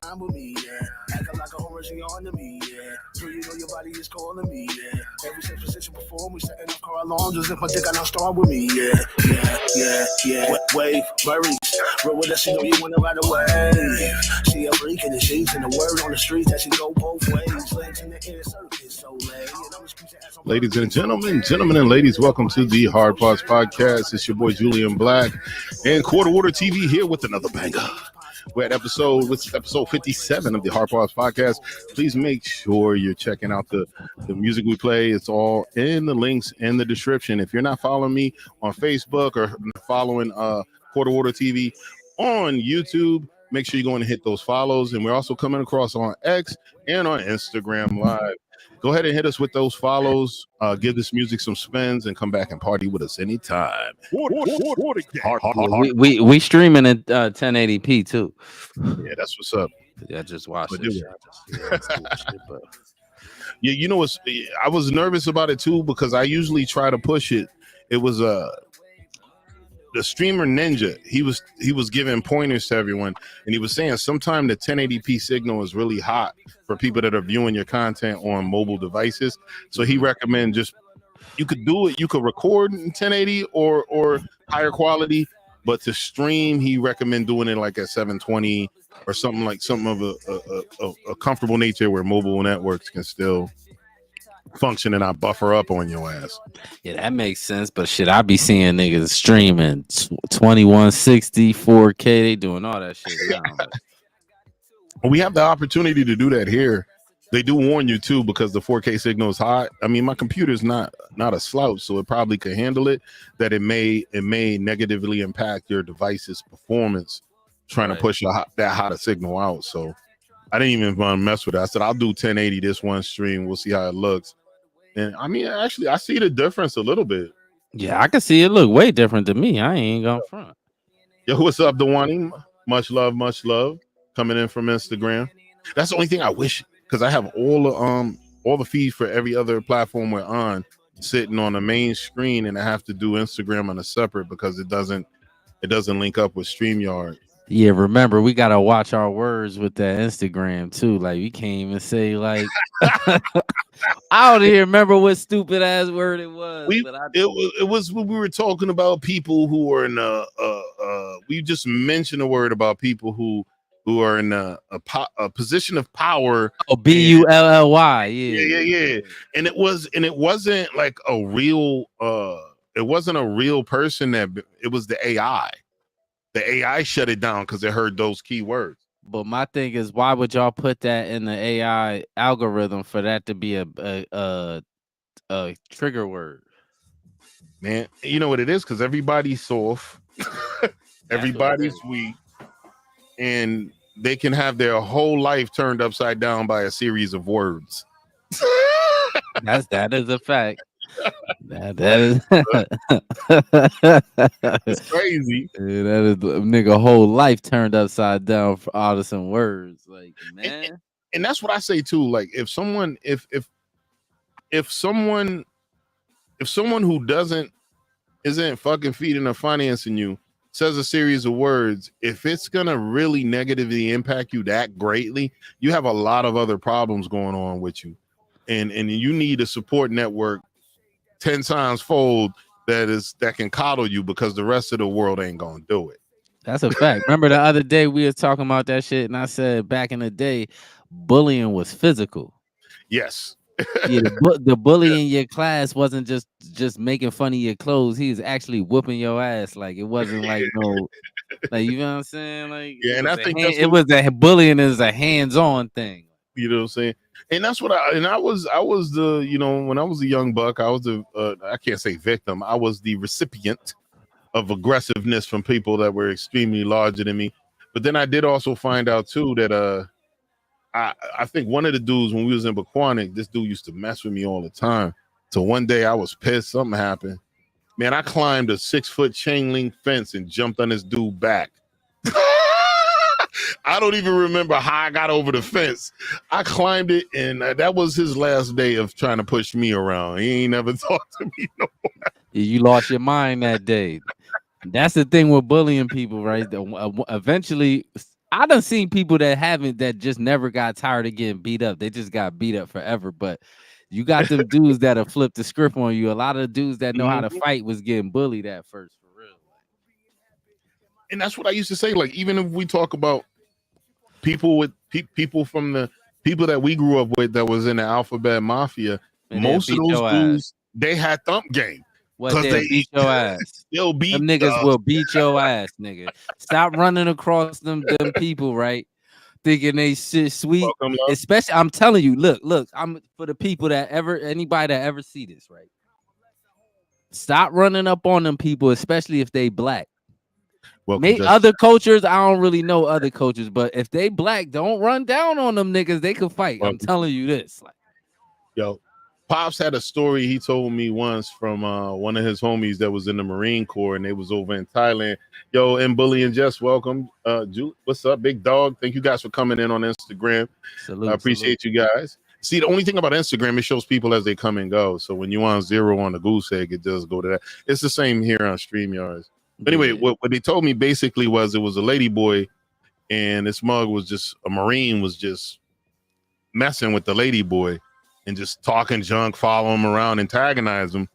time with me, yeah. Acting like a horse on me, yeah. So you know your body is calling me, yeah. Every sex position before we setting up car alarms as if my dick got not start with me, yeah. Wave, worries. Roll with us, you know you wanna ride away. See a freak in the sheets and the word on the street that she go both ways. Legs in the air, circus so late. Ladies and gentlemen and ladies, welcome to the Hard Parts Podcast. It's your boy Julian Blaq and Quarter TV here with another banger. We're at episode 57 of the Hard Parts Podcast. Please make sure you're checking out the music we play. It's all in the links in the description. If you're not following me on Facebook or following Quarter TV on YouTube, make sure you go and hit those follows. And we're also coming across on X and on Instagram Live. Go ahead and hit us with those follows. Give this music some spins and come back and party with us anytime. We streaming at 1080p too. Yeah, that's what's up. I just watched it. Yeah, you know what's? I was nervous about it too because I usually try to push it. It was the streamer Ninja. He was giving pointers to everyone, and he was saying sometime the 1080p signal is really hot for people that are viewing your content on mobile devices. So he recommend you could do it. You could record in 1080 or higher quality, but to stream, he recommend doing it like at 720 or something of a comfortable nature where mobile networks can still function and not buffer up on your ass. Yeah, that makes sense. But shit, I be seeing niggas streaming 2160, 4K. They doing all that shit now. We have the opportunity to do that here. They do warn you too because the 4K signal is hot. I mean, my computer's not a slouch, so it probably could handle it. That it may negatively impact your device's performance trying to push that hot a signal out. So I didn't even want to mess with it. I said I'll do 1080 this one stream. We'll see how it looks. And I mean, actually, I see the difference a little bit. Yeah, I can see it look way different to me. I ain't going front. Yo, what's up, Dewani? Much love coming in from Instagram. That's the only thing I wish, because I have all the feeds for every other platform we're on sitting on the main screen, and I have to do Instagram on a separate because it doesn't link up with StreamYard. Yeah, remember, we gotta watch our words with that Instagram too. Like, we can't even say like I don't even remember what stupid ass word it was. It was when we were talking about people who are in we just mentioned a word about people who are in a position of power. Oh, BULLY. Yeah. And it wasn't like a real it wasn't a real person. It was the AI. The AI shut it down because it heard those keywords. But my thing is, why would y'all put that in the AI algorithm for that to be a trigger word? Man, you know what it is? Because everybody's soft, everybody's weak, and they can have their whole life turned upside down by a series of words. That is a fact. That is it's crazy. Yeah, that is a nigga whole life turned upside down for all of some words. Like, man, and that's what I say too. Like, if someone who isn't fucking feeding or financing you says a series of words, if it's gonna really negatively impact you that greatly, you have a lot of other problems going on with you, and you need a support network 10 times fold that can coddle you, because the rest of the world ain't gonna do it. That's a fact. Remember the other day we were talking about that shit, and I said back in the day, bullying was physical. Yes. Yeah, the bully in your class wasn't just making fun of your clothes. He was actually whooping your ass. Like, it wasn't like no, like, you know what I'm saying? Like, yeah, and I think bullying is a hands-on thing. You know what I'm saying? And that's what I was the, you know, when I was a young buck, I was the I can't say victim, I was the recipient of aggressiveness from people that were extremely larger than me. But then I did also find out too that I think one of the dudes, when we was in Baquanic, this dude used to mess with me all the time. So one day I was pissed, something happened. Man, I climbed a 6-foot chain link fence and jumped on this dude back. I don't even remember how I got over the fence. I climbed it, and that was his last day of trying to push me around. He ain't never talked to me no more. You lost your mind that day. That's the thing with bullying people, right? Eventually, I done seen people that just never got tired of getting beat up. They just got beat up forever. But you got them dudes that'll flip the script on you. A lot of the dudes that know how to fight was getting bullied at first, for real. And that's what I used to say. Like, even if we talk about people with people from the people that we grew up with that was in the alphabet mafia, And most of those dudes, they had thump game. What, they beat your ass. They'll beat them niggas will beat your ass, nigga. Stop running across them people, right? Thinking they shit sweet. Especially, I'm telling you, look, I'm for the people anybody that ever see this, right? Stop running up on them people, especially if they black. Other cultures, I don't really know other cultures, but if they black, don't run down on them niggas. They can fight. I'm telling you this. Like, yo, Pops had a story he told me once from one of his homies that was in the Marine Corps, and they was over in Thailand. Yo, and Bully and Jess, welcome. What's up, big dog? Thank you guys for coming in on Instagram. I appreciate you guys. See, the only thing about Instagram, it shows people as they come and go. So when you want 0 on the goose egg, it does go to that. It's the same here on StreamYards. But anyway, what they told me basically it was a lady boy, and this mug was just a Marine was just messing with the lady boy and just talking junk, follow him around, antagonize him.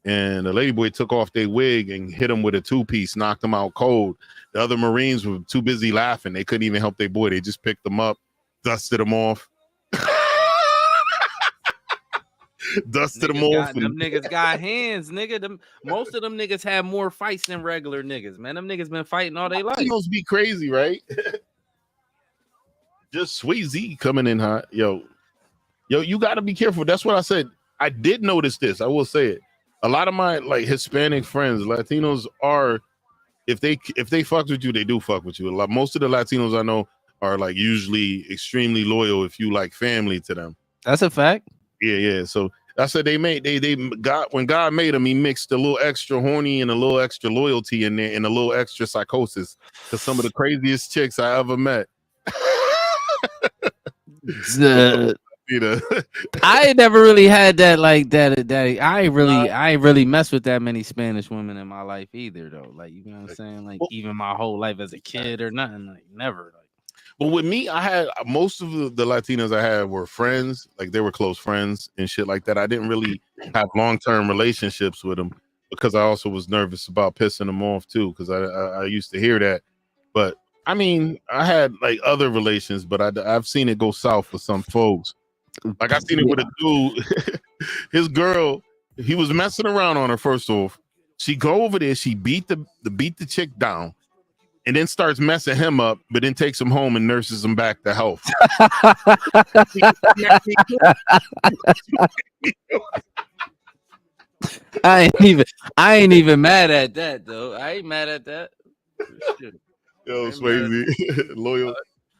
And the lady boy took off their wig and hit him with a 2-piece, knocked him out cold. The other Marines were too busy laughing. They couldn't even help their boy. They just picked him up, dusted him off. Dusted them off. Them niggas got hands, nigga. Most of them niggas have more fights than regular niggas, man. Them niggas been fighting all day life. Latinos be crazy, right? Just Sweet Z coming in hot. Yo, you got to be careful. That's what I said. I did notice this. I will say it. A lot of my like Hispanic friends, Latinos are, if they fuck with you, they do fuck with you. Most of the Latinos I know are like usually extremely loyal if you like family to them. That's a fact. Yeah. So I said when God made them, he mixed a little extra horny and a little extra loyalty in there and a little extra psychosis. Because some of the craziest chicks I ever met. I ain't never really had that like that. I ain't really messed with that many Spanish women in my life either, though. Like, you know what I'm saying? Like, even my whole life as a kid or nothing. Like, never. Like, but with me, I had most of the Latinas I had were friends, like they were close friends and shit like that. I didn't really have long-term relationships with them because I also was nervous about pissing them off too, because I used to hear that. But I mean, I had like other relations, but I've seen it go south with some folks. Like I seen it with a dude, his girl, he was messing around on her. First off, she go over there, she beat the chick down. And then starts messing him up, but then takes him home and nurses him back to health. I ain't even mad at that though. I ain't mad at that. Yo, Swayze, loyal.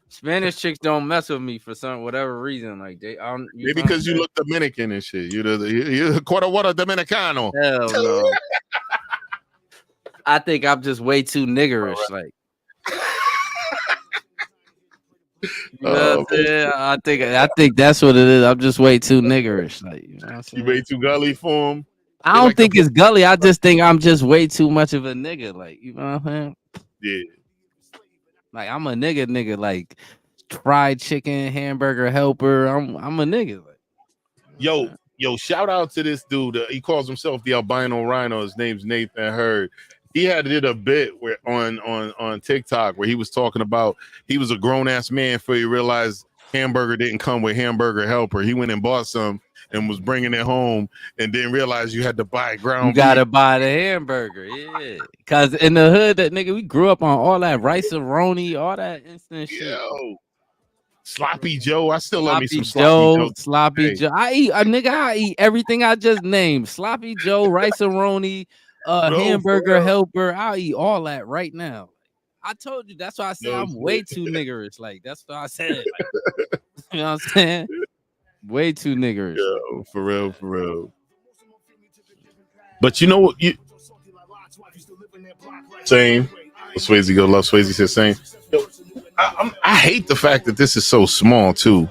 Spanish chicks don't mess with me for whatever reason. Like maybe because you look Dominican and shit. You're quarter Dominicano. Hell no. I think I'm just way too niggerish. Like, you know what I'm saying? I think that's what it is. I'm just way too niggerish. Like, you know what I'm saying? You way too gully for him. I don't think it's gully. I just think I'm just way too much of a nigga. Like, you know what I'm saying? Yeah. Like, I'm a nigga. Like, fried chicken, hamburger helper. I'm a nigga. Like, yo, shout out to this dude. He calls himself the albino rhino. His name's Nathan Hurd. He did a bit where on TikTok where he was talking about he was a grown ass man before he realized hamburger didn't come with hamburger helper. He went and bought some and was bringing it home and didn't realize you had to buy ground. You gotta buy the hamburger, yeah. Cause in the hood, that nigga, we grew up on all that rice-a-roni, all that instant shit. Yo, Sloppy Joe, I still love me some Sloppy Joe. I eat everything I just named. Sloppy Joe, rice-a-roni. Hamburger helper, I'll eat all that right now. I told you, that's why I said I'm way too niggerish. Like, that's what I said. Like, you know what I'm saying? Way too niggerish. Yo, for real. But you know what? Same. Swayze go love Swayze says same. Yo, I hate the fact that this is so small too.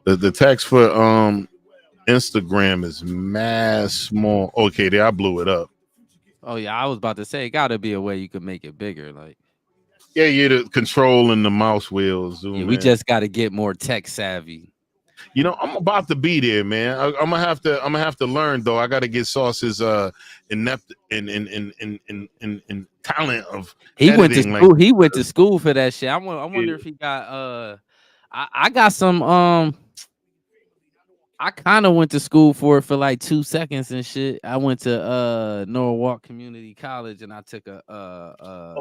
The text for Instagram is mad small. Okay, there I blew it up. Oh yeah, I was about to say it gotta be a way you could make it bigger. Like, Yeah, you're the control and the mouse wheels. Yeah, we just got to get more tech savvy. You know, I'm about to be there, man. I'm gonna have to learn though. I got to get Sauce's inept in talent of he went to editing. school. He went to school for that shit. I wonder if he got I got some I kind of went to school for it for like 2 seconds and shit. I went to Norwalk Community College and I took a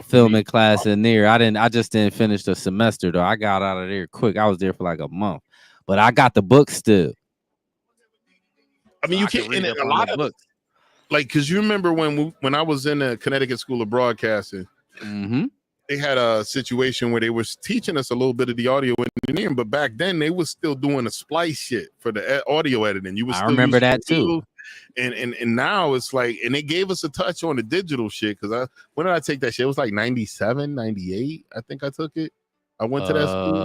filming class in there. I just didn't finish the semester though. I got out of there quick. I was there for like a month, but I got the book still. I mean, you can't read a lot of books, like, because you remember when I was in the Connecticut School of Broadcasting, they had a situation where they were teaching us a little bit of the audio engineering, but back then they was still doing the splice shit for the audio editing. You was still remember that too. And now it's like, and they gave us a touch on the digital shit, because when did I take that shit? It was like 97, 98. I think I took it. I went to that school.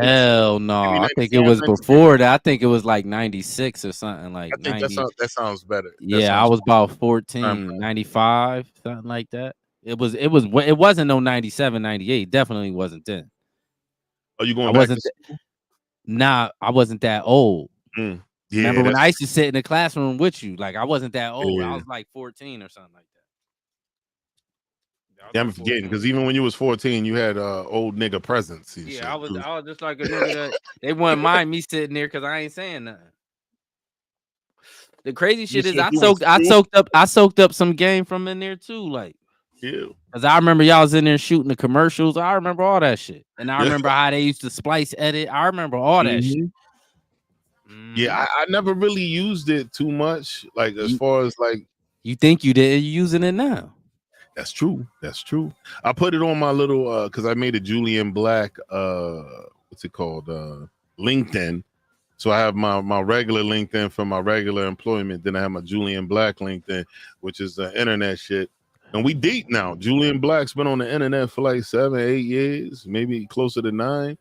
Hell no. I think it was before that. I think it was like 96 or something like. I think that sounds better. I was about 14, 95, something like that. It wasn't no 97, 98. Definitely wasn't then. Are you going back to school? Nah, I wasn't that old. Yeah, remember when I used to sit in the classroom with you? Like, I wasn't that old. I was like 14 or something like that. Yeah, I'm forgetting, because even when you was 14, you had old nigga presence. Yeah, I was just like a nigga that they wouldn't mind me sitting there because I ain't saying nothing. The crazy shit is I soaked up some game from in there too, like. Yeah. Because I remember y'all was in there shooting the commercials. I remember all that shit. And I remember how they used to splice edit. I remember all that shit. Yeah, I never really used it too much. Like, as far as like. You think you did? You using it now? That's true. I put it on my little because I made a Julian Blaq what's it called? LinkedIn. So I have my regular LinkedIn for my regular employment. Then I have my Julian Blaq LinkedIn, which is the internet shit. And we deep now. Julian Black's been on the internet for like 7, 8 years, maybe closer to 9.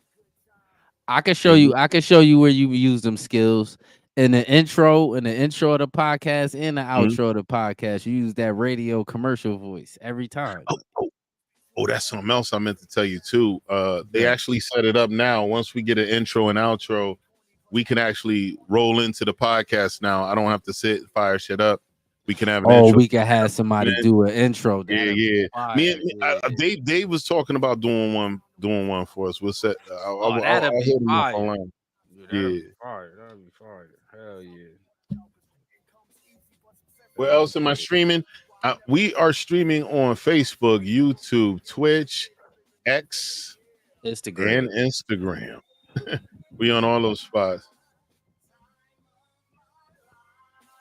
I can show you where you use them skills in the intro of the podcast and the outro of the podcast. You use that radio commercial voice every time. Oh, that's something else I meant to tell you too. They actually set it up now. Once we get an intro and outro, we can actually roll into the podcast now. I don't have to sit and fire shit up. We can have an intro. We can have somebody do an intro. Yeah. Dave was talking about doing one for us. We'll set. I'll hit him up online. That'd be fire. Hell yeah. Where else am I streaming? We are streaming on Facebook, YouTube, Twitch, X, Instagram, and Instagram. We on all those spots.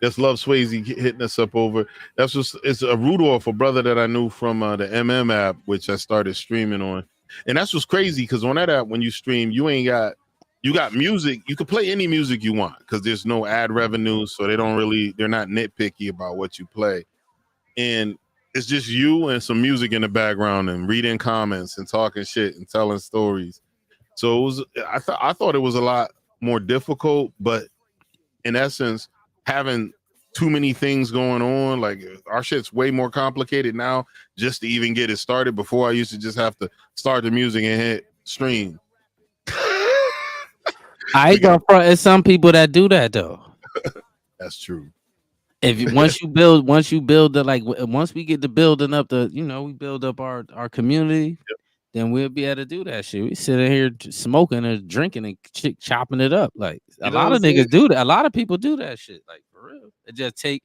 That's Love Swayze hitting us up over. It's a Rudolph, a brother that I knew from the MM app, which I started streaming on. And that's what's crazy, because on that app, when you stream, you got music. You can play any music you want because there's no ad revenue. So they're not nitpicky about what you play. And it's just you and some music in the background and reading comments and talking shit and telling stories. So I thought it was a lot more difficult, but in essence, having too many things going on, like our shit's way more complicated now just to even get it started. Before, I used to just have to start the music and hit stream. I ain't gonna front. It's some people that do that though. That's true. Once we get to building up we build up our community, then we'll be able to do that shit. We sitting here smoking and drinking and chopping it up. Like a lot of niggas do that. A lot of people do that shit. Like for real. It just take.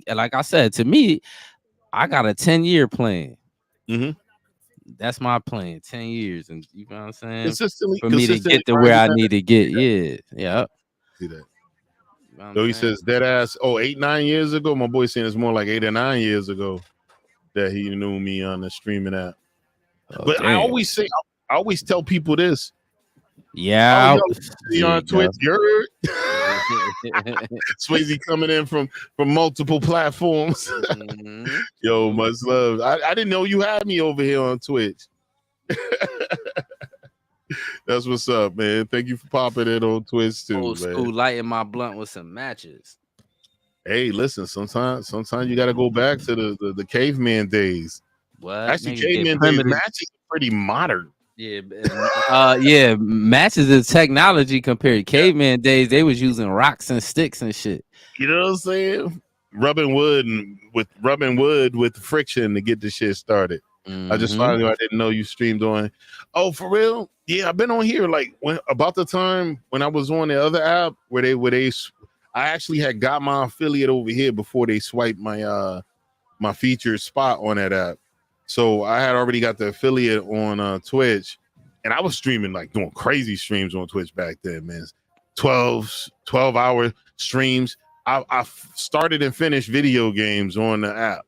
Like I said, to me, I got a 10-year plan. That's my plan. 10 years, and you know what I'm saying. Consistently, for me to get to where I need to get. Yeah. See that. So he says dead ass. 8, 9 years ago. My boy saying it's more like 8 or 9 years ago that he knew me on the streaming app. But damn. I always tell people this. Yeah, see on Twitch, Swayze coming in from multiple platforms. Yo, much love. I didn't know you had me over here on Twitch. That's what's up, man. Thank you for popping in on Twitch too. Old school, lighting my blunt with some matches. Hey, listen. Sometimes you got to go back to the caveman days. What? Actually, Niggas get caveman days primitive. matches are pretty modern. Yeah, yeah. Matches is technology compared to caveman days. They was using rocks and sticks and shit. You know what I'm saying? Rubbing wood with friction to get the shit started. I just found you. I didn't know you streamed on. Oh, for real? Yeah, I've been on here like about the time when I was on the other app where they I actually had got my affiliate over here before they swiped my my featured spot on that app. So I had already got the affiliate on Twitch, and I was streaming, like doing crazy streams on Twitch back then, man. 12-hour streams. I started and finished video games on the app,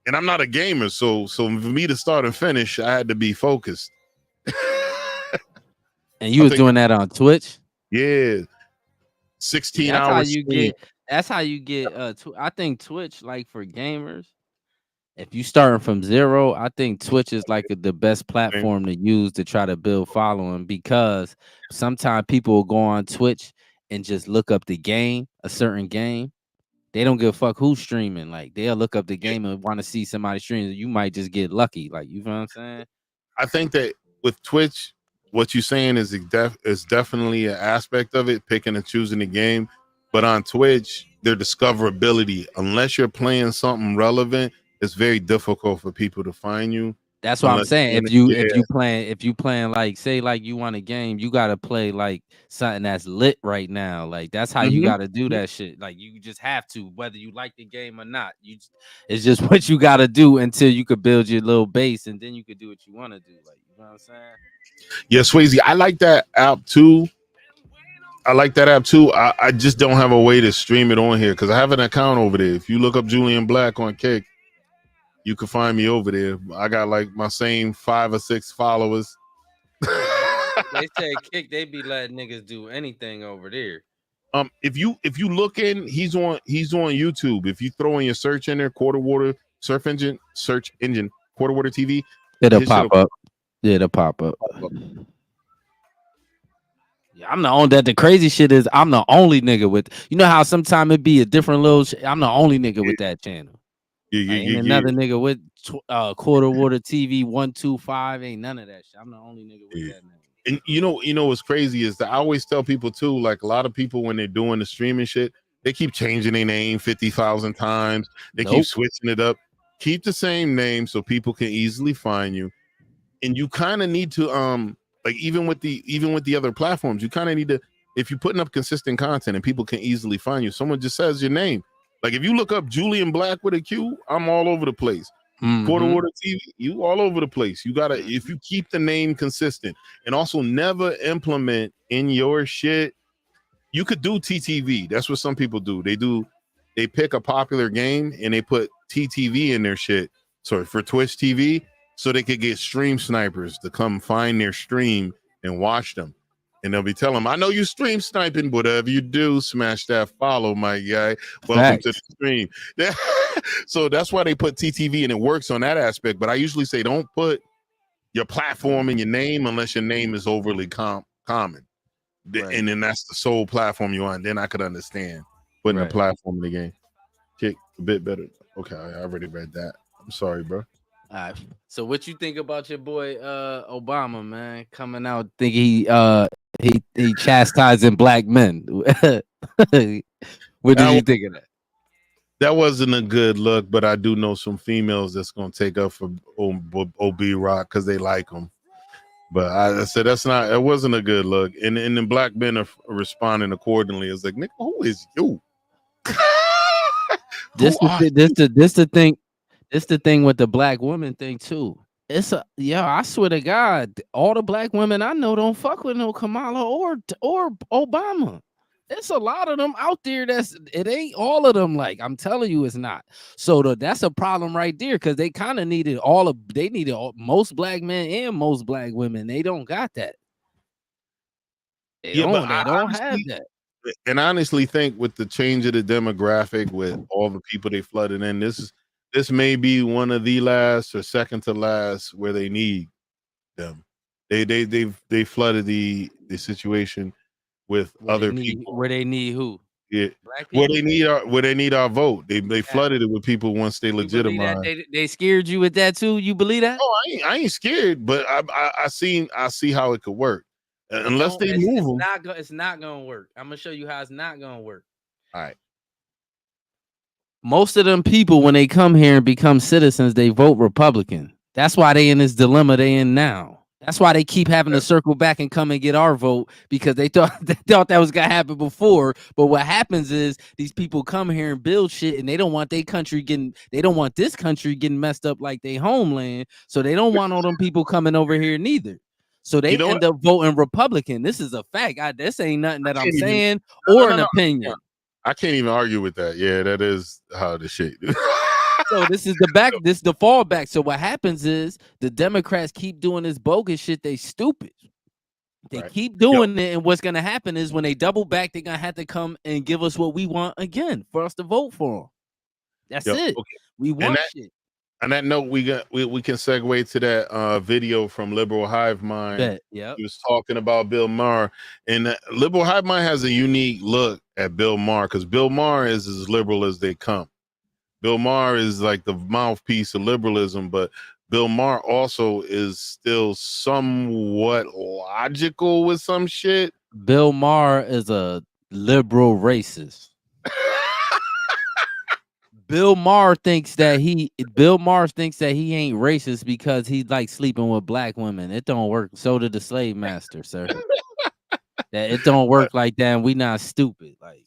and I'm not a gamer, so for me to start and finish, I had to be focused. And you was doing that on Twitch? Yeah, 16 hours. That's how you get. I think Twitch, like for gamers, if you starting from zero, I think Twitch is like the best platform to use to try to build following, because sometimes people will go on Twitch and just look up the game, a certain game. They don't give a fuck who's streaming. Like, they'll look up the game and want to see somebody streaming. You might just get lucky. Like, you know what I'm saying? I think that with Twitch, what you're saying is definitely an aspect of it, picking and choosing the game. But on Twitch, their discoverability, unless you're playing something relevant, it's very difficult for people to find you. That's what I'm saying. If you playing like, say like you want a game, you gotta play like something that's lit right now. Like, that's how you gotta do that shit. Like, you just have to, whether you like the game or not. It's just what you gotta do until you could build your little base, and then you could do what you want to do. Like, you know what I'm saying? Yeah, Swayze, I like that app too. I just don't have a way to stream it on here because I have an account over there. If you look up Julian Blaq on Kick, you can find me over there. I got like my same 5 or 6 followers. They say Kick, they be letting niggas do anything over there. If you look in, he's on YouTube. If you throw in your search in there, search engine, Quarter Water TV, it'll pop up. Yeah, it'll pop up. Yeah, I'm the only. That the crazy shit is, I'm the only nigga with. You know how sometimes it be a different little. I'm the only nigga with that channel. Ain't another nigga with Quarter Water TV 125. Ain't none of that shit. I'm the only nigga with that name. And you know what's crazy is that I always tell people too, like a lot of people when they're doing the streaming shit, they keep changing their name 50,000 times. They keep switching it up. Keep the same name so people can easily find you. And you kind of need to like even with the other platforms, you kind of need to, if you're putting up consistent content and people can easily find you, someone just says your name. Like if you look up Julian Blaq with a Q, I'm all over the place. Quarter Water TV, you all over the place. You gotta, if you keep the name consistent and also never implement in your shit, you could do TTV. That's what some people do. They pick a popular game and they put TTV in their shit. So for Twitch TV, so they could get stream snipers to come find their stream and watch them. And they'll be telling them, I know you stream sniping, whatever you do, smash that follow, my guy. Welcome to the stream. So that's why they put TTV, and it works on that aspect. But I usually say don't put your platform in your name unless your name is overly common. Right. And then that's the sole platform you're on. Then I could understand putting a platform in the game. Kick a bit better. Okay, I already read that. I'm sorry, bro. All right. So what you think about your boy Obama, man, coming out thinking he chastising black men? What did you think of that? That wasn't a good look, but I do know some females that's gonna take up for OB Rock because they like him. But I said it wasn't a good look, and the black men are responding accordingly. It's like, nigga, who is you? This the thing. It's the thing with the black woman thing too. I swear to God, all the black women I know don't fuck with no Kamala or Obama. It's a lot of them out there. It ain't all of them. Like, I'm telling you, it's not. So that's a problem right there, because they kind of needed most black men and most black women. They don't got that. They don't have that. And I honestly think with the change of the demographic, with all the people they flooded in, this may be one of the last or second to last where they need them. They flooded the situation with other people. Where they need who? Yeah. Black people. Where they need our vote. They flooded it with people once they legitimize. They scared you with that too. You believe that? Oh, I ain't scared, but I see how it could work. Unless they move them. It's not gonna work. I'm gonna show you how it's not gonna work. All right. Most of them people, when they come here and become citizens, they vote Republican. That's why they in this dilemma they in now. That's why they keep having to circle back and come and get our vote, because they thought that was gonna happen before. But what happens is these people come here and build shit, and they don't want this country getting messed up like they homeland. So they don't want all them people coming over here neither. So they end up voting Republican. This is a fact. This ain't nothing that I'm saying or an opinion. I can't even argue with that. Yeah, that is how the shit. So this is the fallback. So what happens is the Democrats keep doing this bogus shit. They stupid. They keep doing it, and what's gonna happen is when they double back, they're gonna have to come and give us what we want again for us to vote for them. That's it. Okay. We want shit. On that note, we can segue to that video from Liberal Hive Mind. Yeah, he was talking about Bill Maher, and Liberal Hive Mind has a unique look at Bill Maher, because Bill Maher is as liberal as they come. Bill Maher is like the mouthpiece of liberalism, but Bill Maher also is still somewhat logical with some shit. Bill Maher is a liberal racist. Bill Maher thinks that he ain't racist because he likes sleeping with black women. It don't work. So did the slave master, sir. That it don't work like that. And we not stupid. Like,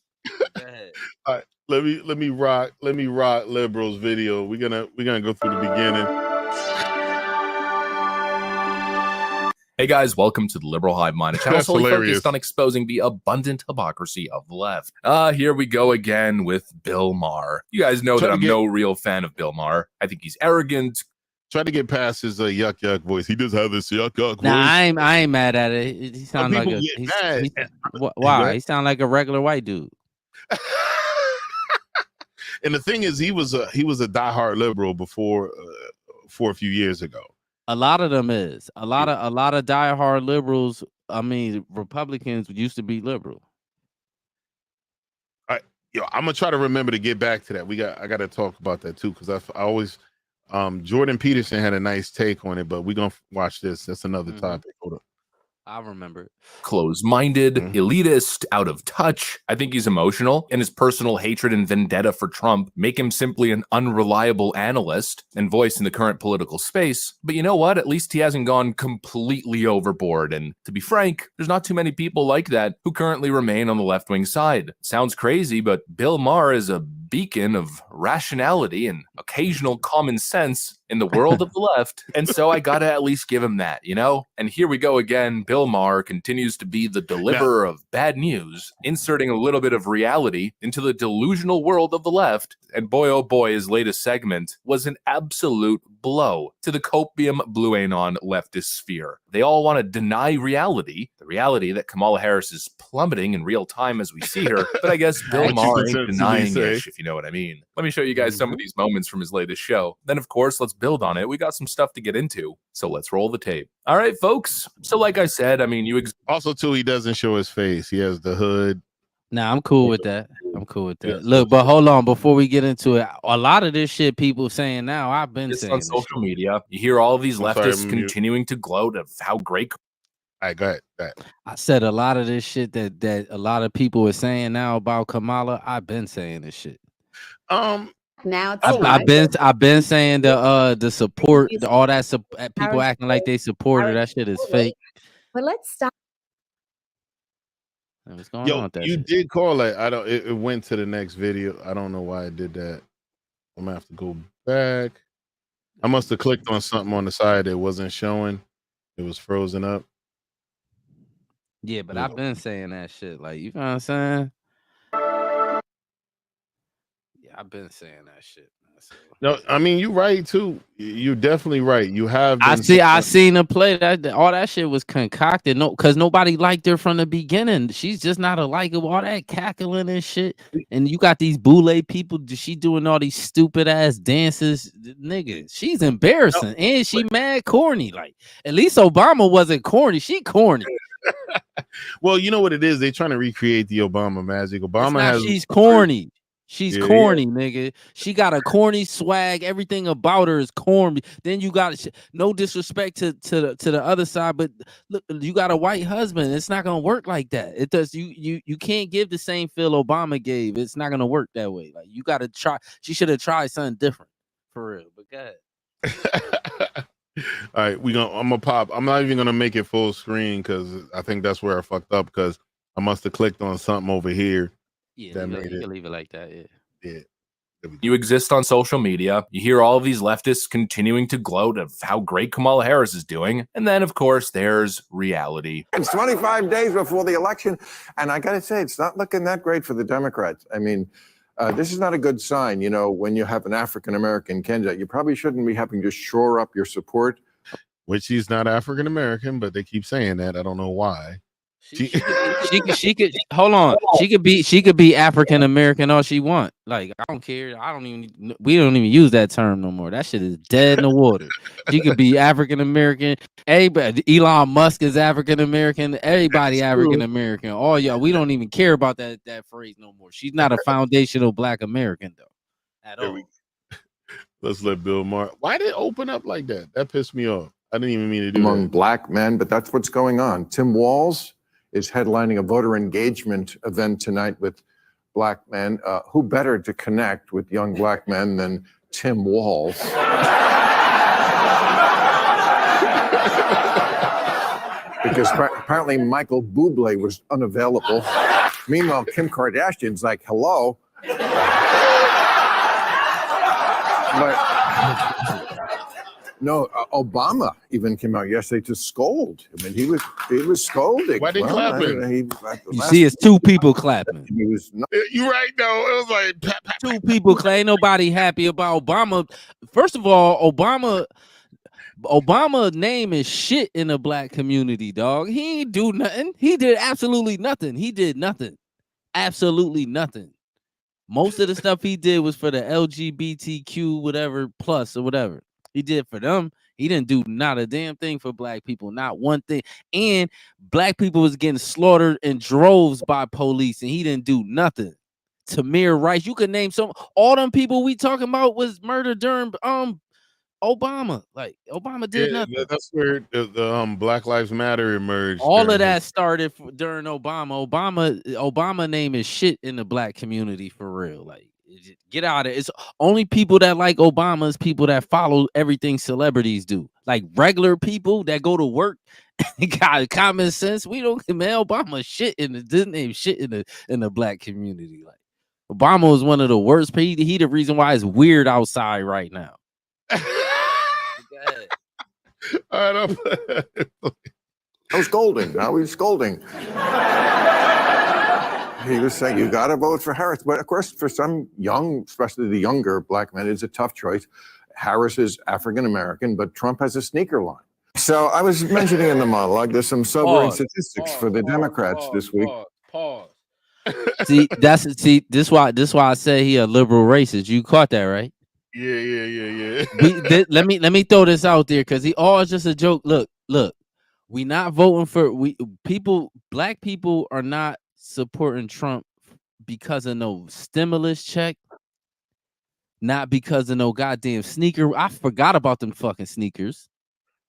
go ahead. All right, let me rock liberals video. We're gonna go through the beginning. Hey guys, welcome to the Liberal Hive Mind, a channel solely focused on exposing the abundant hypocrisy of the left. Here we go again with Bill Maher. You guys know that I'm no real fan of Bill Maher. I think he's arrogant. Try to get past his yuck yuck voice. He does have this yuck yuck voice. Nah, I ain't mad at it. He sounds like why? He sound like a regular white dude. And the thing is, he was a diehard liberal before a few years ago. A lot of them is a lot of diehard liberals. I mean, Republicans used to be liberal. I'm gonna try to remember to get back to that. I got to talk about that too, because I always Jordan Peterson had a nice take on it, but we're gonna watch this. That's another topic. Hold up. I remember it. Close-minded, elitist, out of touch. I think he's emotional, and his personal hatred and vendetta for Trump make him simply an unreliable analyst and voice in the current political space. But you know what? At least he hasn't gone completely overboard. And to be frank, there's not too many people like that who currently remain on the left-wing side. Sounds crazy, but Bill Maher is a beacon of rationality and occasional common sense in the world of the left, and so I gotta at least give him that, you know? And here we go again. Bill Maher continues to be the deliverer of bad news, inserting a little bit of reality into the delusional world of the left, and boy oh boy, his latest segment was an absolute blow to the copium blue anon leftist sphere. They all want to deny reality, the reality that Kamala Harris is plummeting in real time as we see her, but I guess Bill Maher ain't denying it, if you know what I mean. Let me show you guys some of these moments from his latest show. Then, of course, let's build on it. We got some stuff to get into, so let's roll the tape. All right, folks. So like I said, I mean, also, too, he doesn't show his face. He has the hood. Nah, I'm cool with that. Look, but hold on. Before we get into it, a lot of this shit people saying now, I've been saying on social media. You hear all of these leftists continuing to gloat of how great. All right, go ahead. I said a lot of this shit that a lot of people are saying now about Kamala. I've been saying this shit. Now I've been saying the support, all that people acting like they support her. That shit is fake. But let's stop. What's going on with that? You shit? did call it. It went to the next video. I don't know why I did that. I'm gonna have to go back. I must have clicked on something on the side that wasn't showing. It was frozen up. Yeah, but I've been saying that shit. Like, you know what I'm saying? Yeah, I've been saying that shit. So. No, I mean, you're right too. You're definitely right. You have. I seen her play that. All that shit was concocted. No, because nobody liked her from the beginning. She's just not a likable. All that cackling and shit. And you got these boule people. She doing all these stupid ass dances, nigga. She's embarrassing, and she mad corny. Like, at least Obama wasn't corny. She corny. Well, you know what it is? They're trying to recreate the Obama magic. Obama has. She's corny. She's corny, nigga. She got a corny swag. Everything about her is corny. Then you got no disrespect to the other side, but look, you got a white husband. It's not gonna work like that. It does. You can't give the same feel Obama gave. It's not gonna work that way. Like you got to try. She should have tried something different, for real. But go ahead. All right, I'm gonna pop. I'm not even gonna make it full screen because I think that's where I fucked up because I must have clicked on something over here. Yeah, you can leave it like that. Yeah. You exist on social media. You hear all of these leftists continuing to gloat of how great Kamala Harris is doing. And then, of course, there's reality. It's 25 days before the election. And I got to say, it's not looking that great for the Democrats. I mean, this is not a good sign. You know, when you have an African-American candidate, you probably shouldn't be having to shore up your support. Which he's not African-American, but they keep saying that. I don't know why. She could hold on. She could be African American all she want. Like I don't care. We don't even use that term no more. That shit is dead in the water. She could be African American. Everybody, Elon Musk is African American. Everybody African American. All y'all. We don't even care about that phrase no more. She's not a foundational Black American though. At all. Let's let Bill Maher. Why did it open up like that? That pissed me off. I didn't even mean to do among that. Black men, but that's what's going on. Tim Walz is headlining a voter engagement event tonight with Black men. Who better to connect with young Black men than Tim Walz? Because apparently Michael Bublé was unavailable. Meanwhile, Kim Kardashian's like, hello. But no, Obama even came out yesterday to scold. I mean, he was scolding. Why they clapping? You see, it's two people clapping. You're right, though. It was like pat, pat, two people clapping. Ain't nobody happy about Obama. First of all, Obama name is shit in the Black community, dog. He ain't do nothing. He did absolutely nothing. He did nothing. Absolutely nothing. Most of the stuff he did was for the LGBTQ whatever plus or whatever. He did for them. He didn't do not a damn thing for Black people, not one thing. And Black people was getting slaughtered in droves by police, and he didn't do nothing. Tamir Rice, you could name all them people we talking about was murdered during Obama. Like Obama did nothing. That's where the Black Lives Matter emerged. All of that started during Obama. Obama name is shit in the Black community for real. Like. Get out of it. It's only people that like Obama is people that follow everything celebrities do. Like regular people that go to work and got common sense. We don't Obama shit this name shit in the Black community. Like Obama was one of the worst. He the reason why it's weird outside right now. All right, I was scolding. Now he's scolding. He was saying, you got to vote for Harris. But of course, for some young, especially the younger Black men, it's a tough choice. Harris is African-American, but Trump has a sneaker line. So I was mentioning in the monologue, there's some sobering statistics for the Democrats this week. Pause. See, this why I say he a liberal racist. You caught that, right? Yeah. Let me throw this out there because he always just a joke. Look, we not voting for Black people are not supporting Trump because of no stimulus check, not because of no goddamn sneaker. I forgot about them fucking sneakers.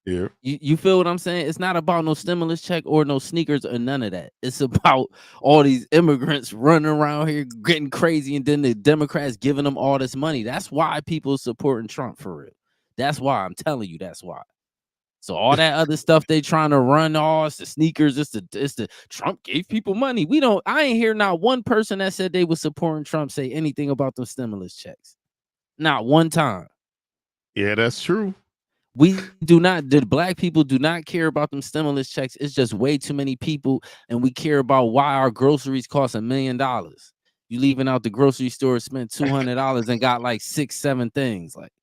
Yeah. You feel what I'm saying? It's not about no stimulus check or no sneakers or none of that. It's about all these immigrants running around here getting crazy and then the Democrats giving them all this money. That's why people supporting Trump for real. That's why I'm telling you that's why. So all that other stuff they trying to run, it's the sneakers, it's the Trump gave people money. I ain't hear not one person that said they was supporting Trump say anything about those stimulus checks. Not one time. Yeah, that's true. The Black people do not care about them stimulus checks. It's just way too many people, and we care about why our groceries cost $1 million. You leaving out the grocery store, spent $200 and got like 6-7 things. Like,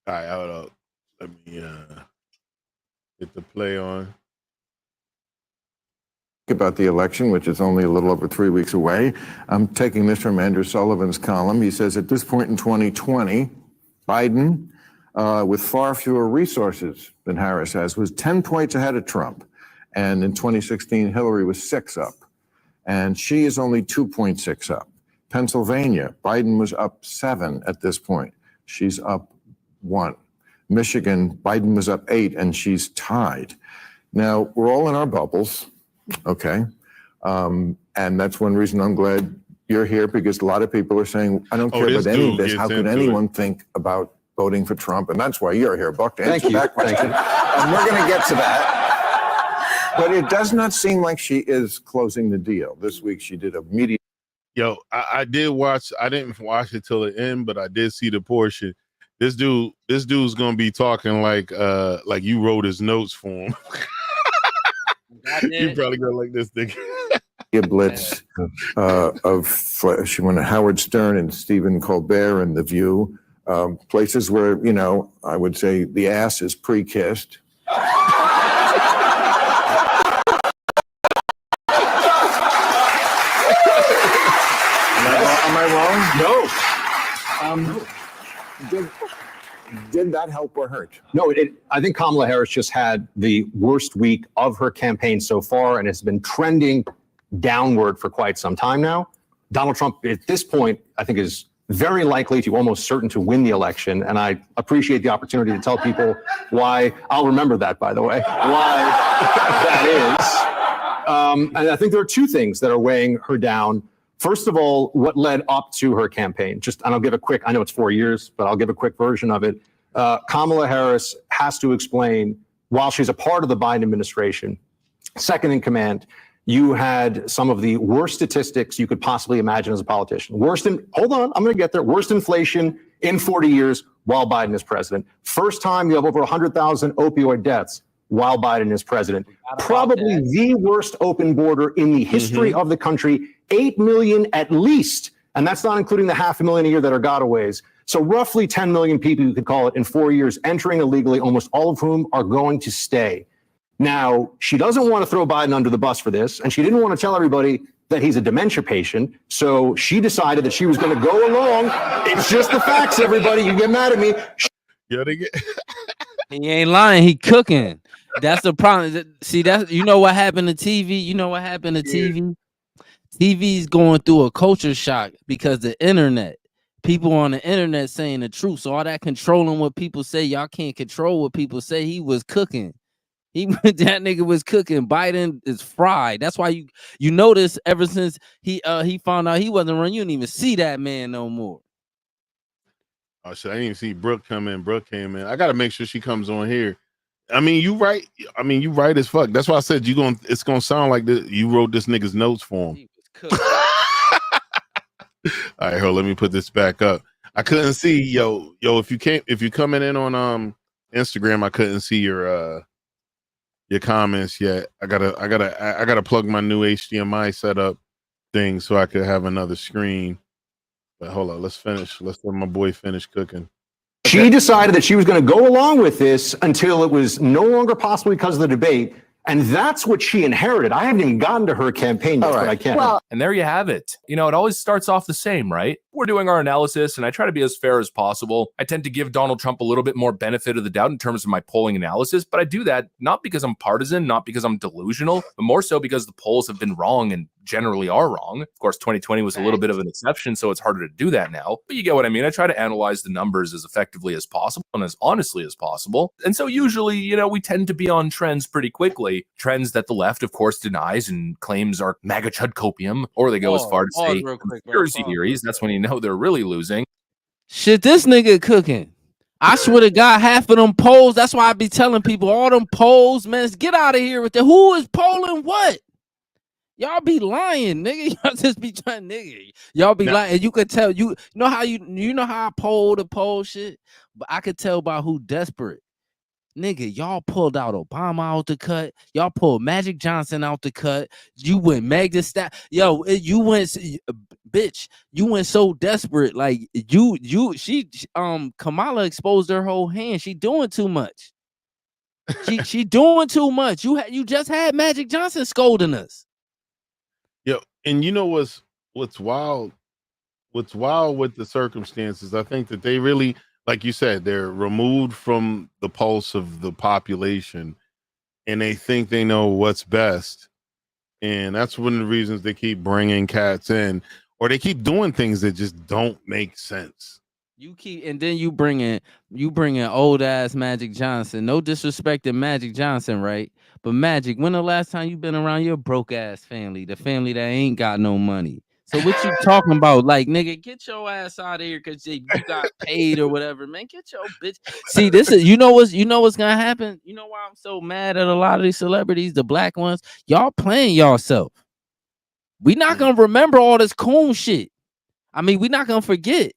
all right, hold up. Let me get the play on. About the election, which is only a little over 3 weeks away. I'm taking this from Andrew Sullivan's column. He says, at this point in 2020, Biden with far fewer resources than Harris has, was 10 points ahead of Trump. And in 2016, Hillary was 6 up. And she is only 2.6 up. Pennsylvania, Biden was up 7 at this point. She's up 1. Michigan, Biden was up 8, and she's tied. Now, we're all in our bubbles, okay? And that's one reason I'm glad you're here, because a lot of people are saying, I don't care about any of this. How could anyone think about voting for Trump? And that's why you're here, Buck, to answer that question. And we're going to get to that. But it does not seem like she is closing the deal. This week she did a media. Yo, I did watch. I didn't watch it till the end, but I did see the portion. This dude's gonna be talking like you wrote his notes for him. You probably gonna like this thing. A blitz she went to Howard Stern and Stephen Colbert and The View, places where, you know, I would say the ass is pre-kissed. Am I wrong? No. Did that help or hurt? No, I think Kamala Harris just had the worst week of her campaign so far, and it's been trending downward for quite some time now. Donald Trump, at this point, I think is very likely to almost certain to win the election. And I appreciate the opportunity to tell people why. I'll remember that, by the way, why that is. And I think there are two things that are weighing her down. First of all, what led up to her campaign? And I'll give a quick, I know it's 4 years, but I'll give a quick version of it. Kamala Harris has to explain, while she's a part of the Biden administration, second in command, you had some of the worst statistics you could possibly imagine as a politician. Hold on, I'm going to get there. Worst inflation in 40 years while Biden is president. First time you have over 100,000 opioid deaths while Biden is president. Probably the worst open border in the history of the country. 8 million at least, and that's not including the 500,000 a year that are gotaways. So roughly 10 million people, you could call it, in 4 years entering illegally, almost all of whom are going to stay. Now, she doesn't want to throw Biden under the bus for this, and she didn't want to tell everybody that he's a dementia patient, so she decided that she was going to go along. It's just the facts, everybody. You get mad at me. He ain't lying. He cooking. That's the problem. See, you know what happened to TV? You know what happened to TV? TV's going through a culture shock because the internet. People on the internet saying the truth. So all that controlling what people say, y'all can't control what people say. He was cooking. That nigga was cooking. Biden is fried. That's why you notice ever since he found out he wasn't running, you didn't even see that man no more. Oh shit, I didn't even see Brooke come in. Brooke came in. I gotta make sure she comes on here. I mean, you right. I mean, you right as fuck. That's why I said it's gonna sound like you wrote this nigga's notes for him. All right, hold. Let me put this back up. I couldn't see, yo. If you coming in on Instagram, I couldn't see your comments yet. I gotta plug my new HDMI setup thing so I could have another screen. But hold on, let's let my boy finish cooking. She decided that she was going to go along with this until it was no longer possible because of the debate. And that's what she inherited. I haven't even gotten to her campaign yet, but I can. Well, and there you have it. You know, it always starts off the same, right? We're doing our analysis, and I try to be as fair as possible. I tend to give Donald Trump a little bit more benefit of the doubt in terms of my polling analysis, but I do that not because I'm partisan, not because I'm delusional, but more so because the polls have been wrong and generally are wrong. Of course, 2020 was a little bit of an exception, so it's harder to do that now. But you get what I mean. I try to analyze the numbers as effectively as possible and as honestly as possible. And so usually, you know, we tend to be on trends pretty quickly. Trends that the left, of course, denies and claims are MAGA chud copium, or they go as far to say conspiracy theories. That's when you know they're really losing. Shit, this nigga cooking. I swear to God, half of them polls. That's why I be telling people all them polls, man. Get out of here with that. Who is polling what? Y'all be lying, nigga. Y'all just be trying, nigga. Y'all be lying. And you could tell. You know how I poll the poll shit, but I could tell by who desperate. Nigga, y'all pulled out Obama out the cut. Y'all pulled Magic Johnson out the cut. You went Meg Thee Stallion. Yo, you went, bitch. You went so desperate. Like Kamala exposed her whole hand. She doing too much. She doing too much. You just had Magic Johnson scolding us. Yo, and you know what's wild? What's wild with the circumstances? I think that they really. like you said, they're removed from the pulse of the population, and they think they know what's best. And that's one of the reasons they keep bringing cats in, or they keep doing things that just don't make sense. And then you bring in old ass Magic Johnson. No disrespect to Magic Johnson, right? But Magic, when the last time you been around your broke ass family, the family that ain't got no money? So what you talking about? Like, nigga, get your ass out of here because you got paid or whatever, man. Get your bitch. See, this is you know what's gonna happen. You know why I'm so mad at a lot of these celebrities, the black ones. Y'all playing yourself. We not gonna remember all this coon shit. I mean, we not gonna forget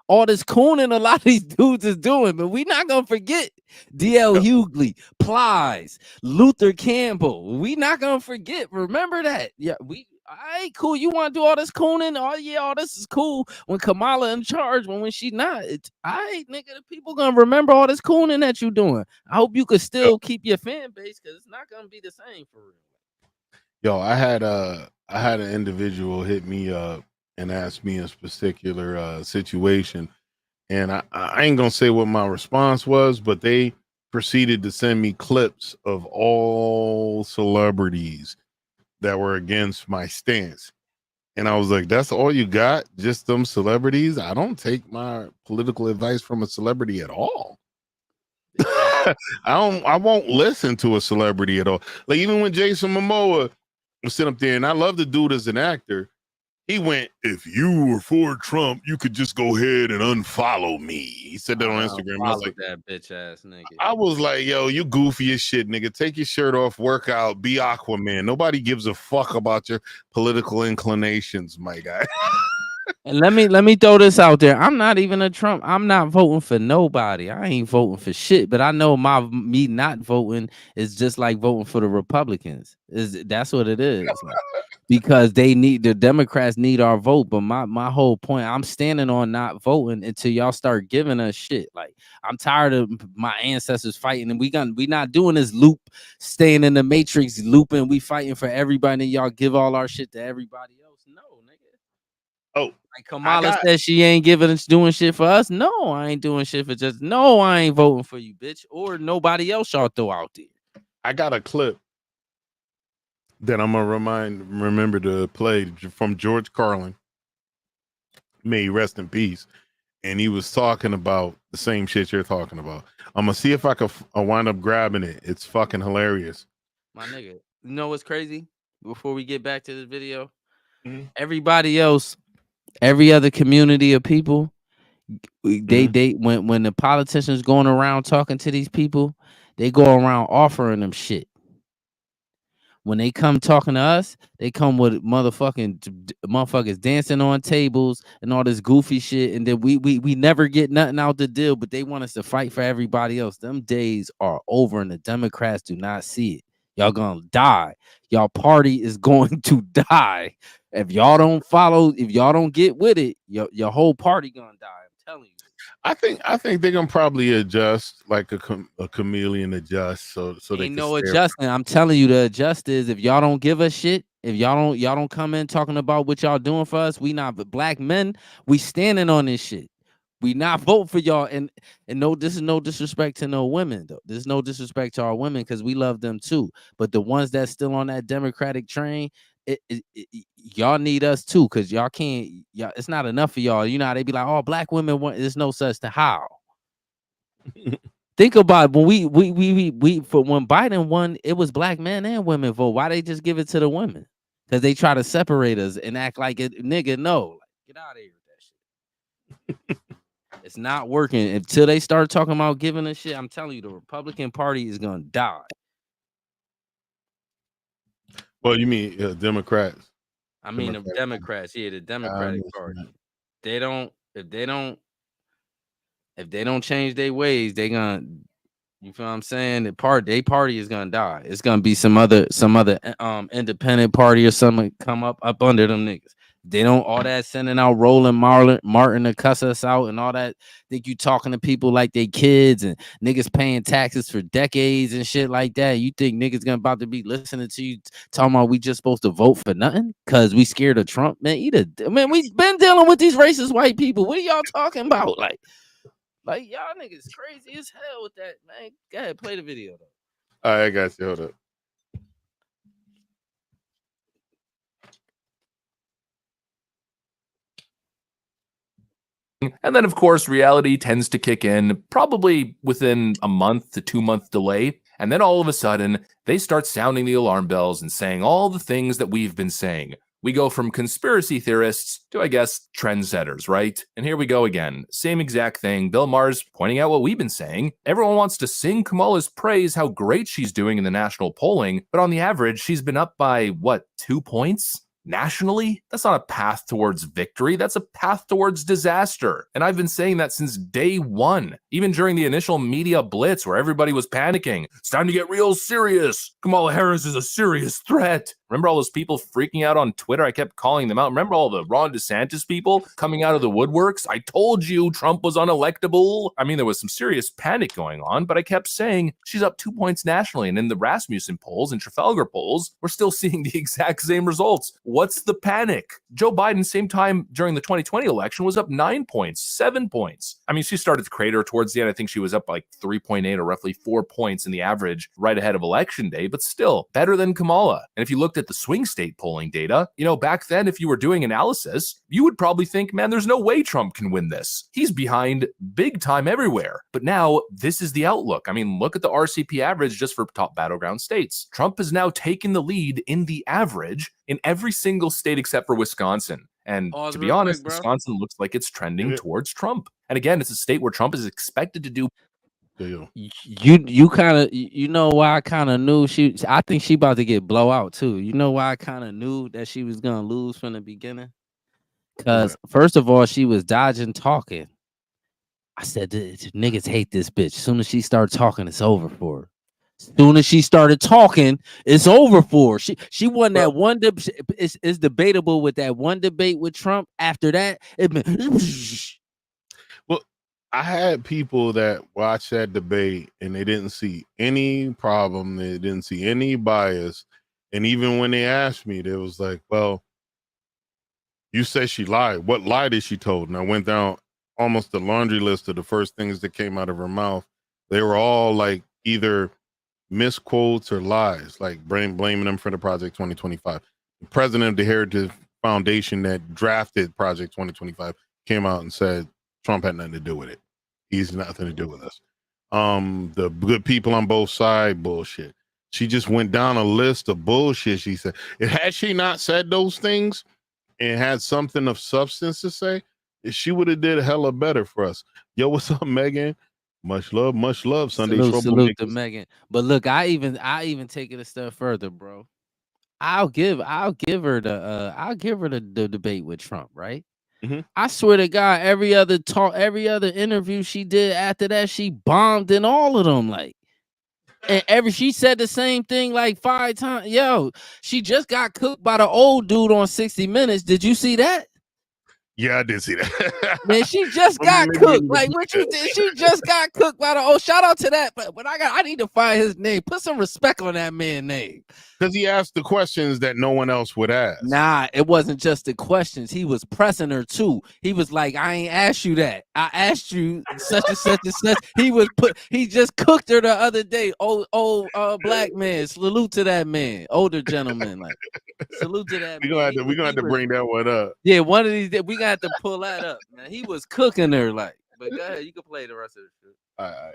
all this cooning a lot of these dudes is doing, but we not gonna forget D.L. Hughley, Plies, Luther Campbell. We not gonna forget. Remember that. Yeah, all right, cool. You want to do all this cooning? Oh yeah, all this is cool. When Kamala in charge, when she not, it's all right, nigga. The people gonna remember all this cooning that you doing. I hope you could still keep your fan base because it's not gonna be the same for real. Yo, I had an individual hit me up and asked me a particular situation, and I ain't gonna say what my response was, but they proceeded to send me clips of all celebrities that were against my stance. And I was like, that's all you got? Just them celebrities? I don't take my political advice from a celebrity at all. I won't listen to a celebrity at all. Like even when Jason Momoa was sitting up there, and I love the dude as an actor, he went, if you were for Trump, you could just go ahead and unfollow me. He said that on Instagram. I was like, that bitch ass nigga. I was like, yo, you goofy as shit, nigga. Take your shirt off, work out, be Aquaman. Nobody gives a fuck about your political inclinations, my guy. And let me throw this out there. I'm not even a Trump. I'm not voting for nobody. I ain't voting for shit. But I know me not voting is just like voting for the Republicans. That's what it is. Like, because the Democrats need our vote. But my whole point, I'm standing on not voting until y'all start giving us shit. Like I'm tired of my ancestors fighting, and we not doing this loop, staying in the matrix looping. We fighting for everybody, and y'all give all our shit to everybody else. No, nigga. Oh, like Kamala says she ain't doing shit for us. No, I ain't doing shit for just. No, I ain't voting for you, bitch, or nobody else y'all throw out there. I got a clip that I'm gonna remember to play from George Carlin. May he rest in peace. And he was talking about the same shit you're talking about. I'm gonna see if I can wind up grabbing it. It's fucking hilarious. My nigga, you know what's crazy? Before we get back to this video, everybody else, every other community of people, they when the politicians going around talking to these people, they go around offering them shit. When they come talking to us, they come with motherfuckers dancing on tables and all this goofy shit, and then we never get nothing out the deal, but they want us to fight for everybody else. Them days are over, and the Democrats do not see it. Y'all gonna die. Y'all party is going to die. If y'all don't follow, if y'all don't get with it, your whole party gonna die. I'm telling you. I think they're gonna probably adjust like a chameleon adjust. So they ain't no adjusting. I'm telling you, the adjust is if y'all don't give us shit, if y'all don't come in talking about what y'all doing for us, we not. But black men, we standing on this shit. We not vote for y'all. And no, this is no disrespect to no women though. There's no disrespect to our women because we love them too. But the ones that's still on that Democratic train, y'all need us too, because y'all can't. It's not enough for y'all. You know how they be like, oh, black women want. There's no such thing. How? Think about it. When when Biden won, it was black men and women vote. Why they just give it to the women? Because they try to separate us and act like it, nigga. No, get out of here with that shit. It's not working until they start talking about giving us shit. I'm telling you, the Republican Party is gonna die. Well, you mean Democrats? I mean the Democrats. Yeah, the Democratic Party. If they don't change their ways, they gonna. You feel what I'm saying? Their party is gonna die. It's gonna be some other independent party or something come up under them niggas. They don't all that sending out Roland Martin to cuss us out and all that. Think you talking to people like they kids and niggas paying taxes for decades and shit like that. You think niggas gonna about to be listening to you talking about we just supposed to vote for nothing because we scared of Trump? Man, we've been dealing with these racist white people. What are y'all talking about? Like, Like, y'all niggas crazy as hell with that, man. Go ahead, play the video, though. All right, I got you. Hold up. And then, of course, reality tends to kick in probably within a month to 2 month delay. And then all of a sudden, they start sounding the alarm bells and saying all the things that we've been saying. We go from conspiracy theorists to, I guess, trendsetters, right? And here we go again. Same exact thing. Bill Maher's pointing out what we've been saying. Everyone wants to sing Kamala's praise, how great she's doing in the national polling. But on the average, she's been up by, 2 points? Nationally, that's not a path towards victory. That's a path towards disaster. And I've been saying that since day one, even during the initial media blitz where everybody was panicking. It's time to get real serious. Kamala Harris is a serious threat. Remember all those people freaking out on Twitter? I kept calling them out. Remember all the Ron DeSantis people coming out of the woodworks? I told you Trump was unelectable. I mean, there was some serious panic going on, but I kept saying she's up 2 points nationally. And in the Rasmussen polls and Trafalgar polls, we're still seeing the exact same results. What's the panic? Joe Biden, same time during the 2020 election, was up 9 points, 7 points. I mean, she started to crater towards the end. I think she was up like 3.8 or roughly 4 points in the average right ahead of election day, but still better than Kamala. And if you looked at the swing state polling data, back then, if you were doing analysis, you would probably think, man, there's no way Trump can win this. He's behind big time everywhere. But now this is the outlook. I mean, look at the RCP average just for top battleground states. Trump has now taken the lead in the average in every single state except for Wisconsin. And to be honest, Wisconsin looks like it's trending towards Trump. And again, it's a state where Trump is expected to do. You kind of, why I kind of knew I think she about to get blowout too. You know why I kind of knew that she was gonna lose from the beginning? Because first of all, she was dodging talking. I said, niggas hate this bitch. As soon as she started talking, it's over for her. As soon as she started talking, it's over for her. She won that one. It's debatable with that one debate with Trump. After that, it been. Well, I had people that watched that debate and they didn't see any problem. They didn't see any bias. And even when they asked me, they was like, well, you said she lied. What lie did she told? And I went down almost the laundry list of the first things that came out of her mouth. They were all like either misquotes or lies, like blaming them for the Project 2025. The president of the Heritage Foundation that drafted Project 2025 came out and said Trump had nothing to do with it. He's nothing to do with us. The good people on both sides, bullshit. She just went down a list of bullshit. She said, had she not said those things and had something of substance to say, she would have did a hella better for us. Yo, what's up, Megan? Much love, Sunday. Salute to Megan. But look, I even take it a step further, bro. I'll give her the debate with Trump, right? Mm-hmm. I swear to God, every other interview she did after that, she bombed in all of them. Like, and she said the same thing like 5 times. Yo, she just got cooked by the old dude on 60 Minutes. Did you see that? Yeah, I did see that. Man, she just got cooked. Like what you did, she just got cooked by the shout out to that. But I need to find his name. Put some respect on that man's name. Because he asked the questions that no one else would ask. Nah, it wasn't just the questions. He was pressing her too. He was like, I ain't asked you that. I asked you such and such and such. He just cooked her the other day. Old black man. Salute to that man. Older gentleman. Like salute to that man. We're gonna have to bring that one up. Yeah, one of these days we got to pull that up, man. He was cooking her like. But go ahead, you can play the rest of the shit. All right.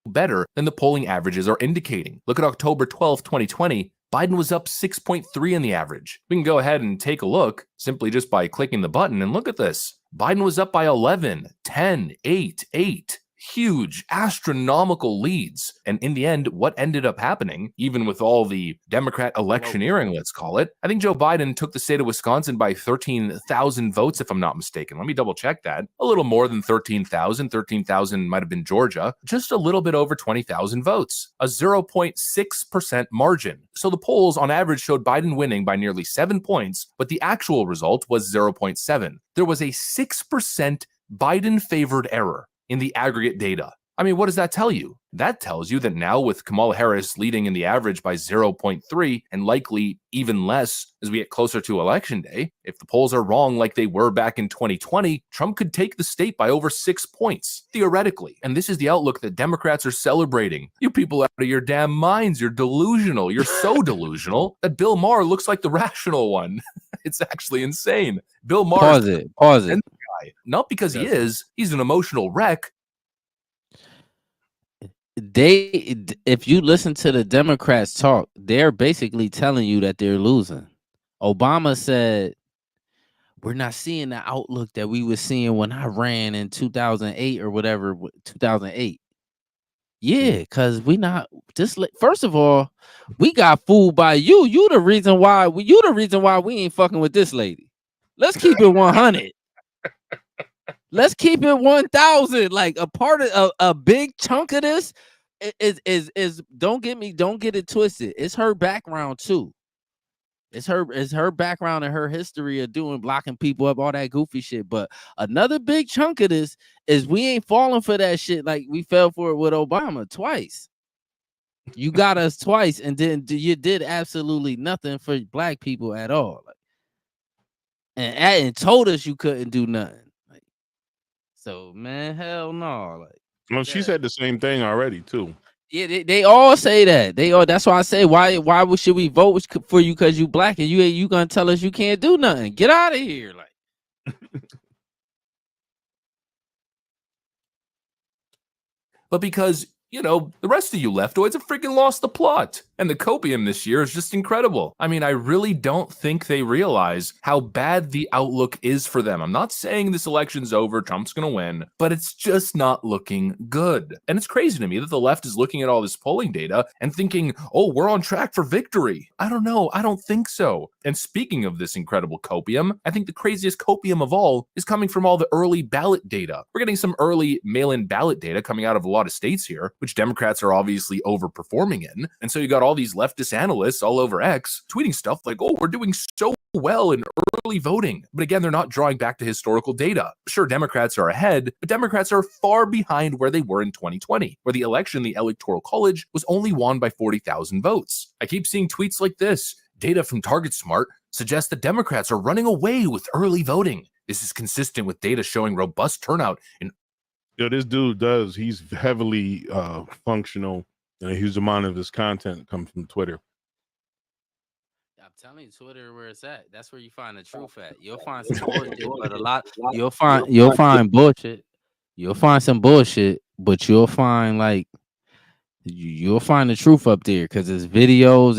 Better than the polling averages are indicating. Look at October 12th, 2020. Biden was up 6.3 in the average. We can go ahead and take a look simply just by clicking the button and look at this. Biden was up by 11, 10, 8, 8. Huge, astronomical leads. And in the end, what ended up happening, even with all the Democrat electioneering, let's call it, I think Joe Biden took the state of Wisconsin by 13,000 votes, if I'm not mistaken. Let me double check that. A little more than 13,000. 13,000 might have been Georgia. Just a little bit over 20,000 votes. A 0.6% margin. So the polls on average showed Biden winning by nearly 7 points, but the actual result was 0.7. There was a 6% Biden-favored error in the aggregate data. I mean, what does that tell you? That tells you that now with Kamala Harris leading in the average by 0.3 and likely even less as we get closer to election day, if the polls are wrong like they were back in 2020, Trump could take the state by over 6 points, theoretically. And this is the outlook that Democrats are celebrating. You people out of your damn minds, you're delusional. You're so delusional that Bill Maher looks like the rational one. It's actually insane. Bill Maher Pause it. Guy. Not because he is, he's an emotional wreck. If you listen to the Democrats talk, they're basically telling you that they're losing. Obama said, we're not seeing the outlook that we were seeing when I ran in 2008 or whatever, 2008. Yeah, because we not just first of all, we got fooled by you. You the reason why we ain't fucking with this lady. Let's keep it 100. Let's keep it 1,000. Like a part of a big chunk of this is don't get it twisted. It's her background too. It's her background and her history of blocking people up, all that goofy shit. But another big chunk of this is we ain't falling for that shit like we fell for it with Obama twice. You got us twice, and then you did absolutely nothing for black people at all. Like, and told us you couldn't do nothing. So, man, hell no. Like, well, she said the same thing already too. Yeah, they all say that. That's why I say why should we vote for you because you black and you gonna tell us you can't do nothing? Get out of here, like. But because the rest of you leftoids have freaking lost the plot. And the copium this year is just incredible. I mean, I really don't think they realize how bad the outlook is for them. I'm not saying this election's over, Trump's going to win, but it's just not looking good. And it's crazy to me that the left is looking at all this polling data and thinking, oh, we're on track for victory. I don't know. I don't think so. And speaking of this incredible copium, I think the craziest copium of all is coming from all the early ballot data. We're getting some early mail-in ballot data coming out of a lot of states here, which Democrats are obviously overperforming in. And so you got all these leftist analysts all over X tweeting stuff like, oh, we're doing so well in early voting. But again, they're not drawing back to historical data. Sure, Democrats are ahead, but Democrats are far behind where they were in 2020, where the election, the Electoral College, was only won by 40,000 votes. I keep seeing tweets like this. Data from TargetSmart suggests that Democrats are running away with early voting. This is consistent with data showing robust turnout in. This dude he's heavily functional, and a huge amount of his content comes from Twitter. I'm telling you, Twitter where it's at. That's where you find the truth at. You'll find some bullshit, but you'll find bullshit. You'll find some bullshit, but you'll find you'll find the truth up there because it's videos.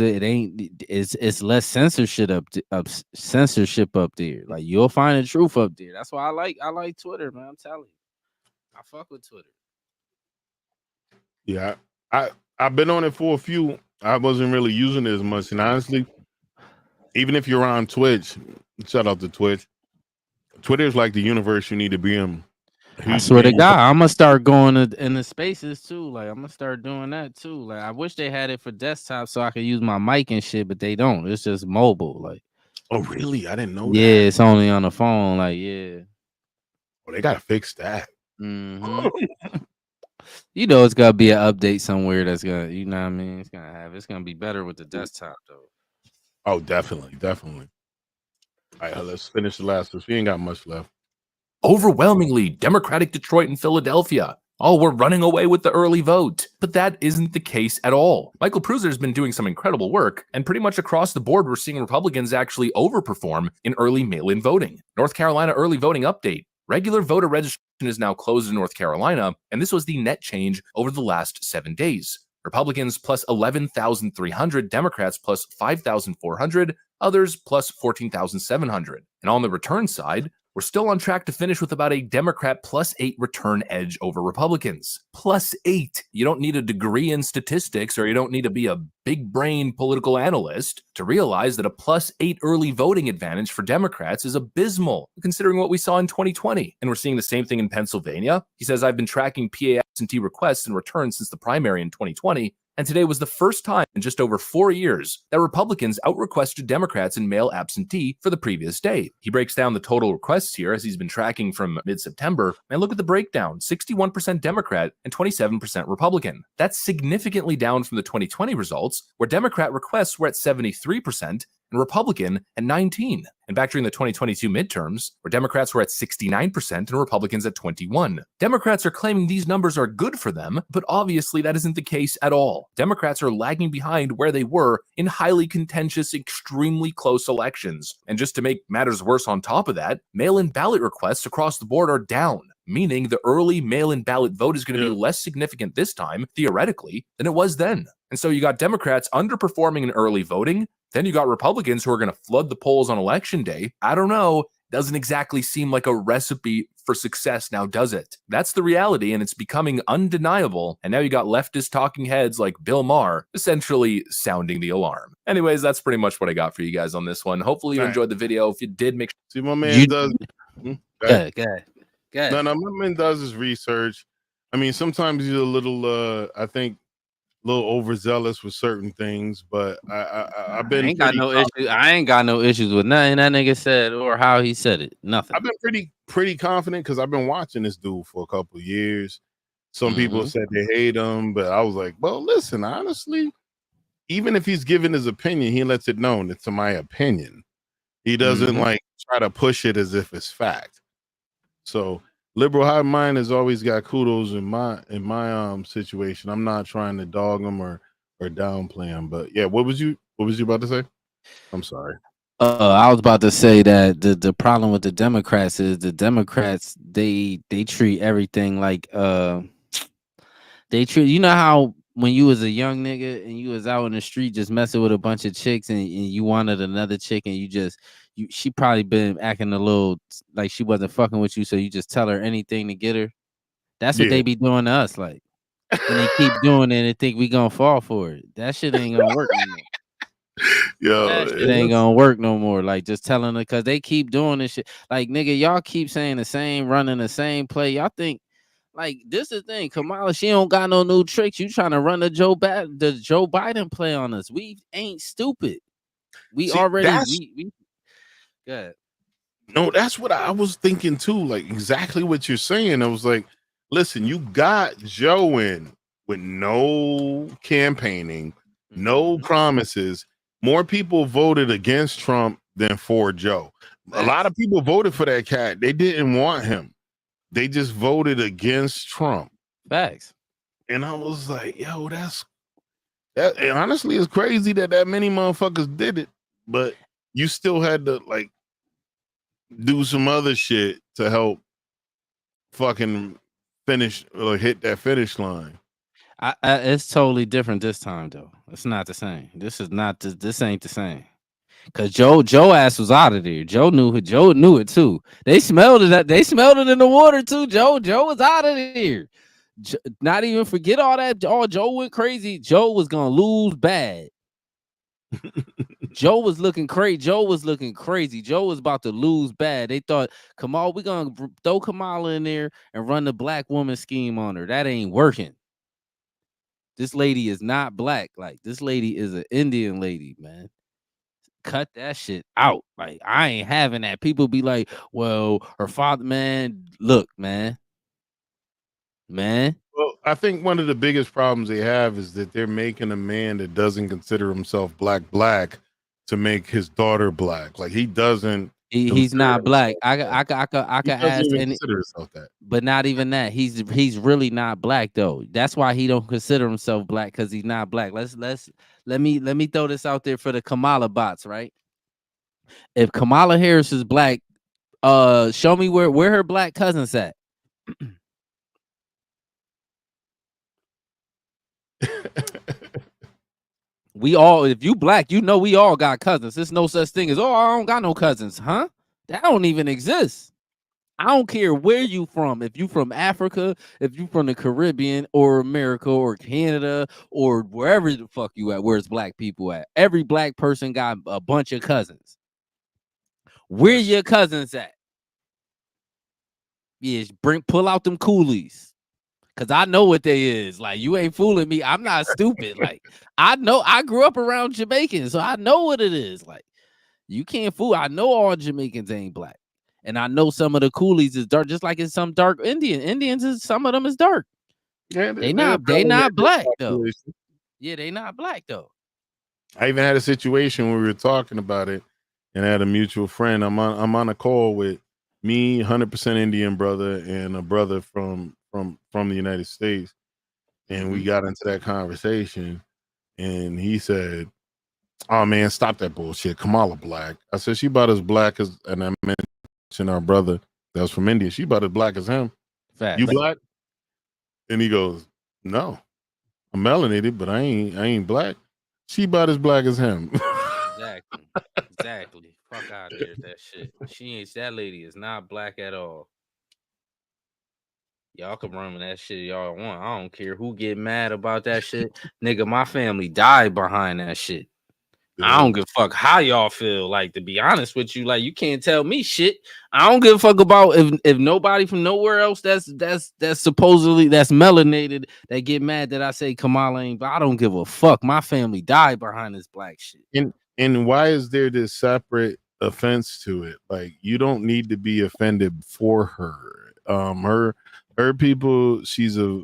It's less censorship up there. Like you'll find the truth up there. That's why I like Twitter, man. I'm telling you. I fuck with Twitter. Yeah, I've been on it for a few. I wasn't really using it as much, and honestly, even if you're on Twitch, shout out to Twitch. Twitter is like the universe you need to be in. I swear to God, I'm gonna start going in the spaces too. Like I'm gonna start doing that too. Like I wish they had it for desktop so I could use my mic and shit, but they don't. It's just mobile. Like, oh really? I didn't know. Yeah, that. It's only on the phone. Like, yeah. Oh, they gotta fix that. Mm-hmm. It's gotta be an update somewhere that's gonna, what I mean? It's gonna be better with the desktop though. Oh, definitely. All right, let's finish the last one. We ain't got much left. Overwhelmingly Democratic Detroit and Philadelphia. Oh, we're running away with the early vote. But that isn't the case at all. Michael Pruzer's been doing some incredible work, and pretty much across the board, we're seeing Republicans actually overperform in early mail-in voting. North Carolina early voting update. Regular voter registration is now closed in North Carolina, and this was the net change over the last 7 days. Republicans plus 11,300, Democrats plus 5,400, others plus 14,700. And on the return side, we're still on track to finish with about a Democrat +8 return edge over Republicans. +8. You don't need a degree in statistics or you don't need to be a big brain political analyst to realize that a +8 early voting advantage for Democrats is abysmal, considering what we saw in 2020. And we're seeing the same thing in Pennsylvania. He says, I've been tracking PA absentee requests and returns since the primary in 2020. And today was the first time in just over 4 years that Republicans outrequested Democrats in mail absentee for the previous day. He breaks down the total requests here as he's been tracking from mid-September. And look at the breakdown, 61% Democrat and 27% Republican. That's significantly down from the 2020 results, where Democrat requests were at 73% and Republican at 19%. And back during the 2022 midterms, where Democrats were at 69% and Republicans at 21%. Democrats are claiming these numbers are good for them, but obviously that isn't the case at all. Democrats are lagging behind where they were in highly contentious, extremely close elections. And just to make matters worse on top of that, mail-in ballot requests across the board are down, meaning the early mail-in ballot vote is going to be less significant this time, theoretically, than it was then. And so you got Democrats underperforming in early voting. Then you got Republicans who are going to flood the polls on election day. I don't know. Doesn't exactly seem like a recipe for success now, does it? That's the reality, and it's becoming undeniable. And now you got leftist talking heads like Bill Maher essentially sounding the alarm. Anyways, that's pretty much what I got for you guys on this one. Hopefully you enjoyed the video. If you did, make sure. See, my man does. Go ahead. No, my man does his research. I mean, sometimes he's a little, I think, a little overzealous with certain things, but I've been. I ain't got no issues. I ain't got no issues with nothing that nigga said or how he said it. Nothing. I've been pretty confident because I've been watching this dude for a couple of years. Some people said they hate him, but I was like, well, listen, honestly, even if he's giving his opinion, he lets it known it's my opinion. He doesn't like try to push it as if it's fact. So liberal high mind has always got kudos in my situation. I'm not trying to dog him or downplay him, but yeah, what was you about to say? I'm sorry. I was about to say that the problem with the Democrats is the Democrats they treat everything like they treat, you know how when you was a young nigga and you was out in the street just messing with a bunch of chicks and you wanted another chick and she probably been acting a little like she wasn't fucking with you, so you just tell her anything to get her. That's what they be doing to us, like, and they keep doing it and think we gonna fall for it. That shit ain't gonna work no more. Yo, that shit ain't gonna work no more. Like, just telling her, because they keep doing this shit. Like, nigga, y'all keep saying the same, running the same play. Y'all think, like, this is the thing. Kamala, she don't got no new tricks. You trying to run the Joe Biden play on us. We ain't stupid. We already good. No, that's what I was thinking too. Like exactly what you're saying. I was like, listen, you got Joe in with no campaigning, no promises. More people voted against Trump than for Joe. A lot of people voted for that cat. They didn't want him. They just voted against Trump. Facts. And I was like, yo, that. And honestly, it's crazy that many motherfuckers did it, but you still had to like do some other shit to help fucking finish or hit that finish line. It's totally different this time though. It's not the same. This ain't the same. Cause Joe ass was out of there. Joe knew it too. They smelled it. They smelled it in the water too. Joe was out of there. Not even forget all that. Oh, Joe went crazy. Joe was gonna lose bad. Joe was looking crazy. Joe was about to lose bad. They thought, Kamala, we're gonna throw Kamala in there and run the black woman scheme on her. That ain't working. This lady is not black. Like, this lady is an Indian lady, man. Cut that shit out. Like, I ain't having that. People be like, well, her father, man. Look, man. Well, I think one of the biggest problems they have is that they're making a man that doesn't consider himself black to make his daughter black. Like, he doesn't. He's not black. I could ask any, that. But not even that. He's really not black though. That's why he don't consider himself black, because he's not black. Let me throw this out there for the Kamala bots, right? If Kamala Harris is black, show me where her black cousins at. We all, if you black, you know we all got cousins. There's no such thing as, oh, I don't got no cousins, huh? That don't even exist. I don't care where you from. If you from Africa, if you from the Caribbean or America or Canada or wherever the fuck you at, where's black people at? Every black person got a bunch of cousins. Where your cousins at? Yeah, pull out them coolies. Cause I know what they is. Like, you ain't fooling me. I'm not stupid. Like, I know I grew up around Jamaicans, so I know what it is. Like, you can't fool. I know all Jamaicans ain't black. And I know some of the coolies is dark, just like it's some dark Indians is some of them is dark. Yeah, They not black though. Yeah, they not black though. I even had a situation where we were talking about it and I had a mutual friend. I'm on a call with me, 100% Indian brother, and a brother from the United States. And we got into that conversation and he said, "Oh man, stop that bullshit. Kamala black." I said, "She about as black as," and I mentioned our brother that was from India. She about as black as him. Fact. You black? And he goes, "No, I'm melanated, but I ain't black." She about as black as him. Exactly. Fuck out of here with that shit. That lady is not black at all. Y'all can run with that shit y'all want. I don't care who get mad about that shit. Nigga, my family died behind that shit. Yeah. I don't give a fuck how y'all feel. Like, to be honest with you, like, you can't tell me shit. I don't give a fuck about if nobody from nowhere else that's supposedly that's melanated that get mad that I say Kamala ain't. But I don't give a fuck. My family died behind this black shit. And why is there this separate offense to it? Like, you don't need to be offended for her. Her people, she's a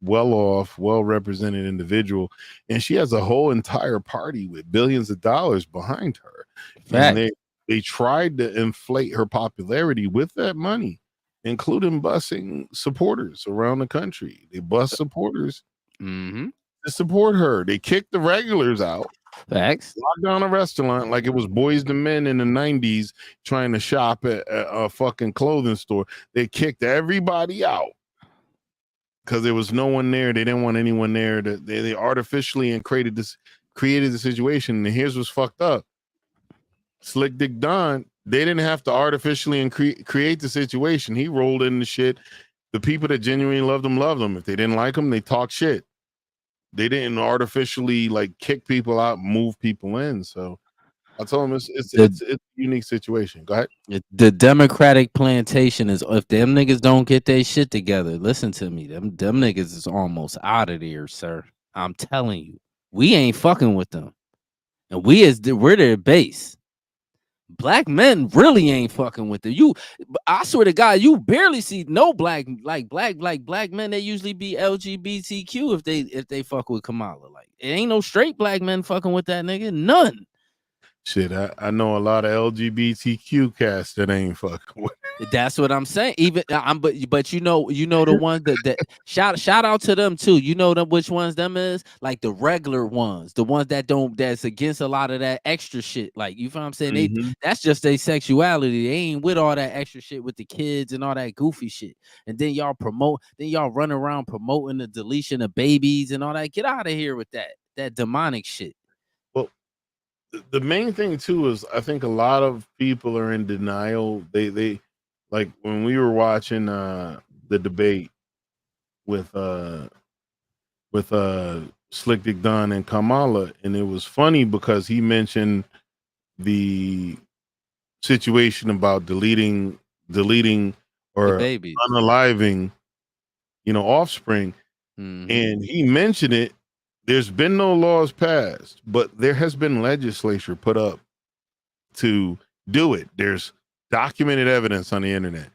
well-off, well-represented individual, and she has a whole entire party with billions of dollars behind her. Fact. And they tried to inflate her popularity with that money, including busing supporters around the country. They bust supporters to support her. They kicked the regulars out. Facts. Locked down a restaurant like it was Boys to Men in the 90s trying to shop at a fucking clothing store. They kicked everybody out because there was no one there. They didn't want anyone there. They artificially created the situation. And here's what's fucked up. Slick Dick Don, they didn't have to artificially create the situation. He rolled in the shit. The people that genuinely loved him. If they didn't like him, they talk shit. They didn't artificially like kick people out, move people in. So I told him it's a unique situation. Go ahead. The Democratic plantation is, if them niggas don't get their shit together, listen to me. Them niggas is almost out of there, sir. I'm telling you, we ain't fucking with them, and we're their base. Black men really ain't fucking with them. I swear to God, you barely see no black men. They usually be LGBTQ if they fuck with Kamala. Like, it ain't no straight black men fucking with that nigga. None. Shit, I know a lot of LGBTQ cats that ain't fucking with. That's what I'm saying. Even but you know the ones that shout out to them too. You know them which ones them is, like the regular ones, the ones that's against a lot of that extra shit. Like, you feel what I'm saying? That's just their sexuality. They ain't with all that extra shit with the kids and all that goofy shit. And then y'all run around promoting the deletion of babies and all that. Get out of here with that demonic shit. The main thing too is I think a lot of people are in denial. They like when we were watching the debate with Slick Dick Don and Kamala, and it was funny because he mentioned the situation about deleting or unaliving, offspring, and he mentioned it. There's been no laws passed, but there has been legislature put up to do it. There's documented evidence on the internet.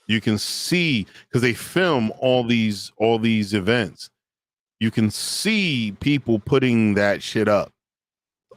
You can see, because they film all these events. You can see people putting that shit up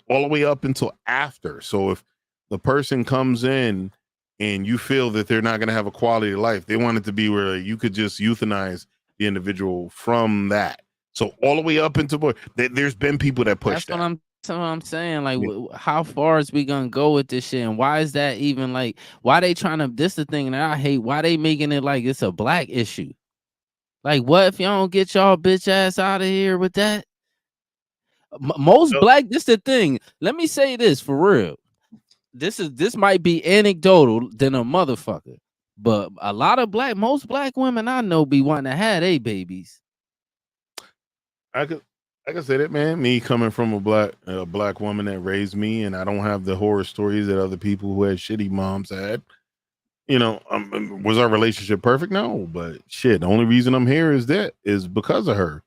all the way up until after. So if the person comes in and you feel that they're not going to have a quality of life, they want it to be where you could just euthanize the individual from that. So all the way up into there's been people that push that. That's what I'm saying. Like, how far is we gonna go with this shit? And why is that even like? Why they trying to? This the thing that I hate. Why they making it like it's a black issue? Like, what if y'all don't get y'all bitch ass out of here with that? Most black. This the thing. Let me say this for real. This might be anecdotal than a motherfucker, but a lot of most black women I know be wanting to have their babies. I could say that, man. Me coming from a black woman that raised me, and I don't have the horror stories that other people who had shitty moms had. was our relationship perfect? No, but shit, the only reason I'm here is because of her.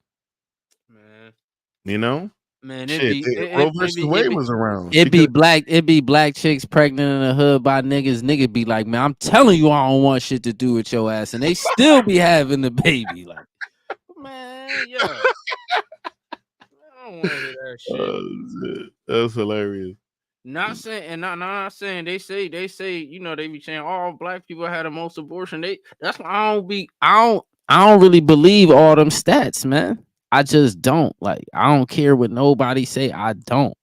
Man. Man, shit, Roe versus Wade was around. It be black chicks pregnant in the hood by niggas. Nigga be like, man, I'm telling you, I don't want shit to do with your ass, and they still be having the baby. Like, man, yo, I don't want to hear that shit. That's hilarious. Not saying, not saying. They say, they be saying all black people had the most abortion. That's why I don't really believe all them stats, man. I just don't. Like, I don't care what nobody say. I don't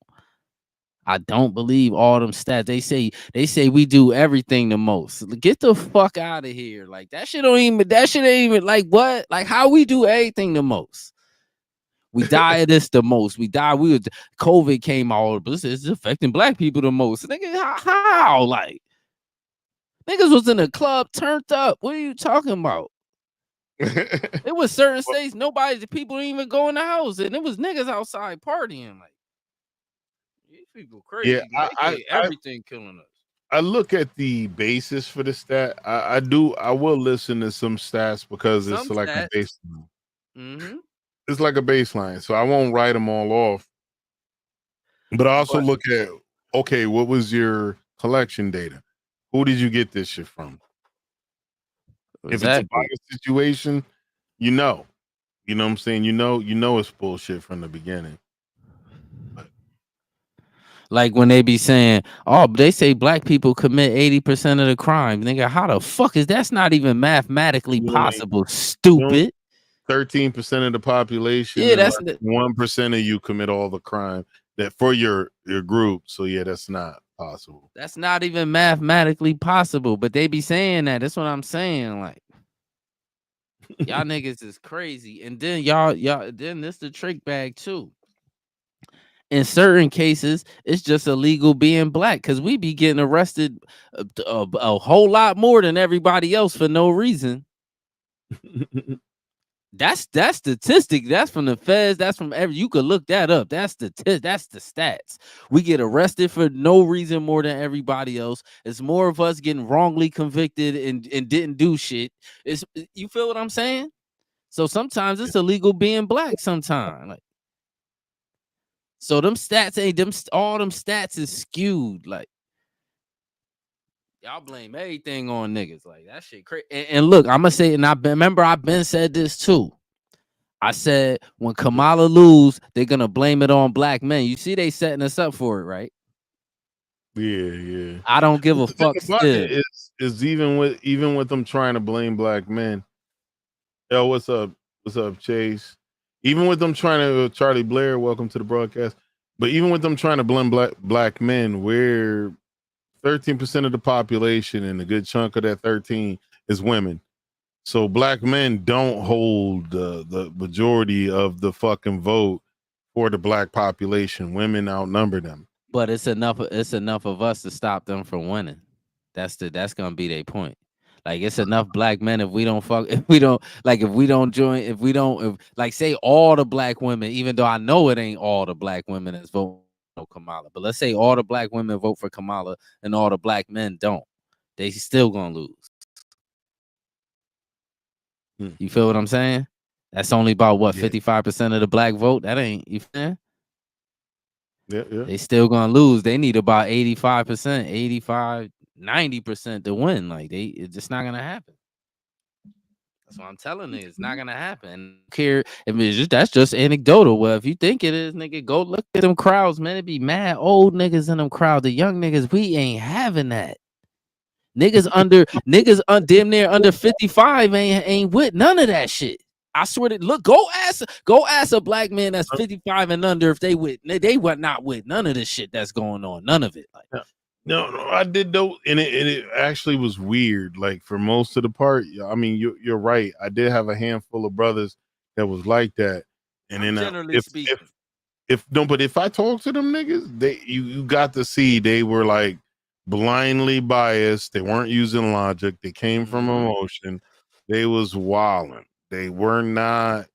believe all them stats. They say we do everything the most. Get the fuck out of here. Like, that shit ain't even like what? Like, how we do everything the most? We die of this the most. COVID came out, but it's affecting black people the most. Nigga, how? Like, niggas was in a club turned up. What are you talking about? It was certain states, people didn't even go in the house, and it was niggas outside partying. Like, these people crazy. Yeah, everything killing us. I look at the basis for the stat. I will listen to some stats because it's like a baseline. Mm-hmm. It's like a baseline, so I won't write them all off. But I also look at, okay, what was your collection data? Who did you get this shit from? Exactly. If it's a biased situation, you know what I'm saying? You know it's bullshit from the beginning. Like when they be saying, oh, they say black people commit 80% of the crime. Nigga, how the fuck is that's not even mathematically possible? Stupid. 13% of the population. Yeah, that's 1% of you commit all the crime that for your group. So yeah, that's not possible. That's not even mathematically possible. But they be saying that. That's what I'm saying. Like, y'all niggas is crazy. And then y'all then this the trick bag too. In certain cases, it's just illegal being black because we be getting arrested a whole lot more than everybody else for no reason. That's statistic. That's from the feds. That's from you could look that up. That's the stats. We get arrested for no reason more than everybody else. It's more of us getting wrongly convicted and didn't do shit. You feel what I'm saying? So sometimes it's illegal being black. Sometimes, like, so them stats ain't them. All them stats is skewed. Like, y'all blame everything on niggas. Like, that shit crazy. And look, I'm gonna say, and I've been said this too. I said when Kamala lose, they're gonna blame it on black men. You see, they setting us up for it, right? Yeah. I don't give a fuck. Still, is even with them trying to blame black men. Yo, what's up? What's up, Chase? Even with them trying to Charlie Blair, welcome to the broadcast. But even with them trying to blame black men, we're 13% of the population, and a good chunk of that 13 is women. So black men don't hold the majority of the fucking vote for the black population. Women outnumber them. But it's enough of us to stop them from winning. That's gonna be their point. Like, it's enough black men if we don't say all the black women, even though I know it ain't all the black women that's voting for Kamala, but let's say all the black women vote for Kamala and all the black men don't, they still gonna lose. You feel what I'm saying? That's only about 55% of the black vote. That ain't, you feel? Yeah. They still gonna lose. They need about 85%, 85, 90% to win. Like, it's just not gonna happen. That's what I'm telling you. It's not gonna happen. Care if it's that's just anecdotal. Well, if you think it is, nigga, go look at them crowds, man. It be mad old niggas in them crowds. The young niggas, we ain't having that. Niggas damn near under 55 ain't with none of that shit. I swear to look, go ask a black man that's 55 and under if they were not with none of this shit that's going on. None of it. Like, no, I did though, and it actually was weird. Like, for most of the part, I mean, you're right. I did have a handful of brothers that was like that, and then generally speaking, if I talk to them niggas, you got to see they were like blindly biased. They weren't using logic. They came from emotion. They was wilding. They were not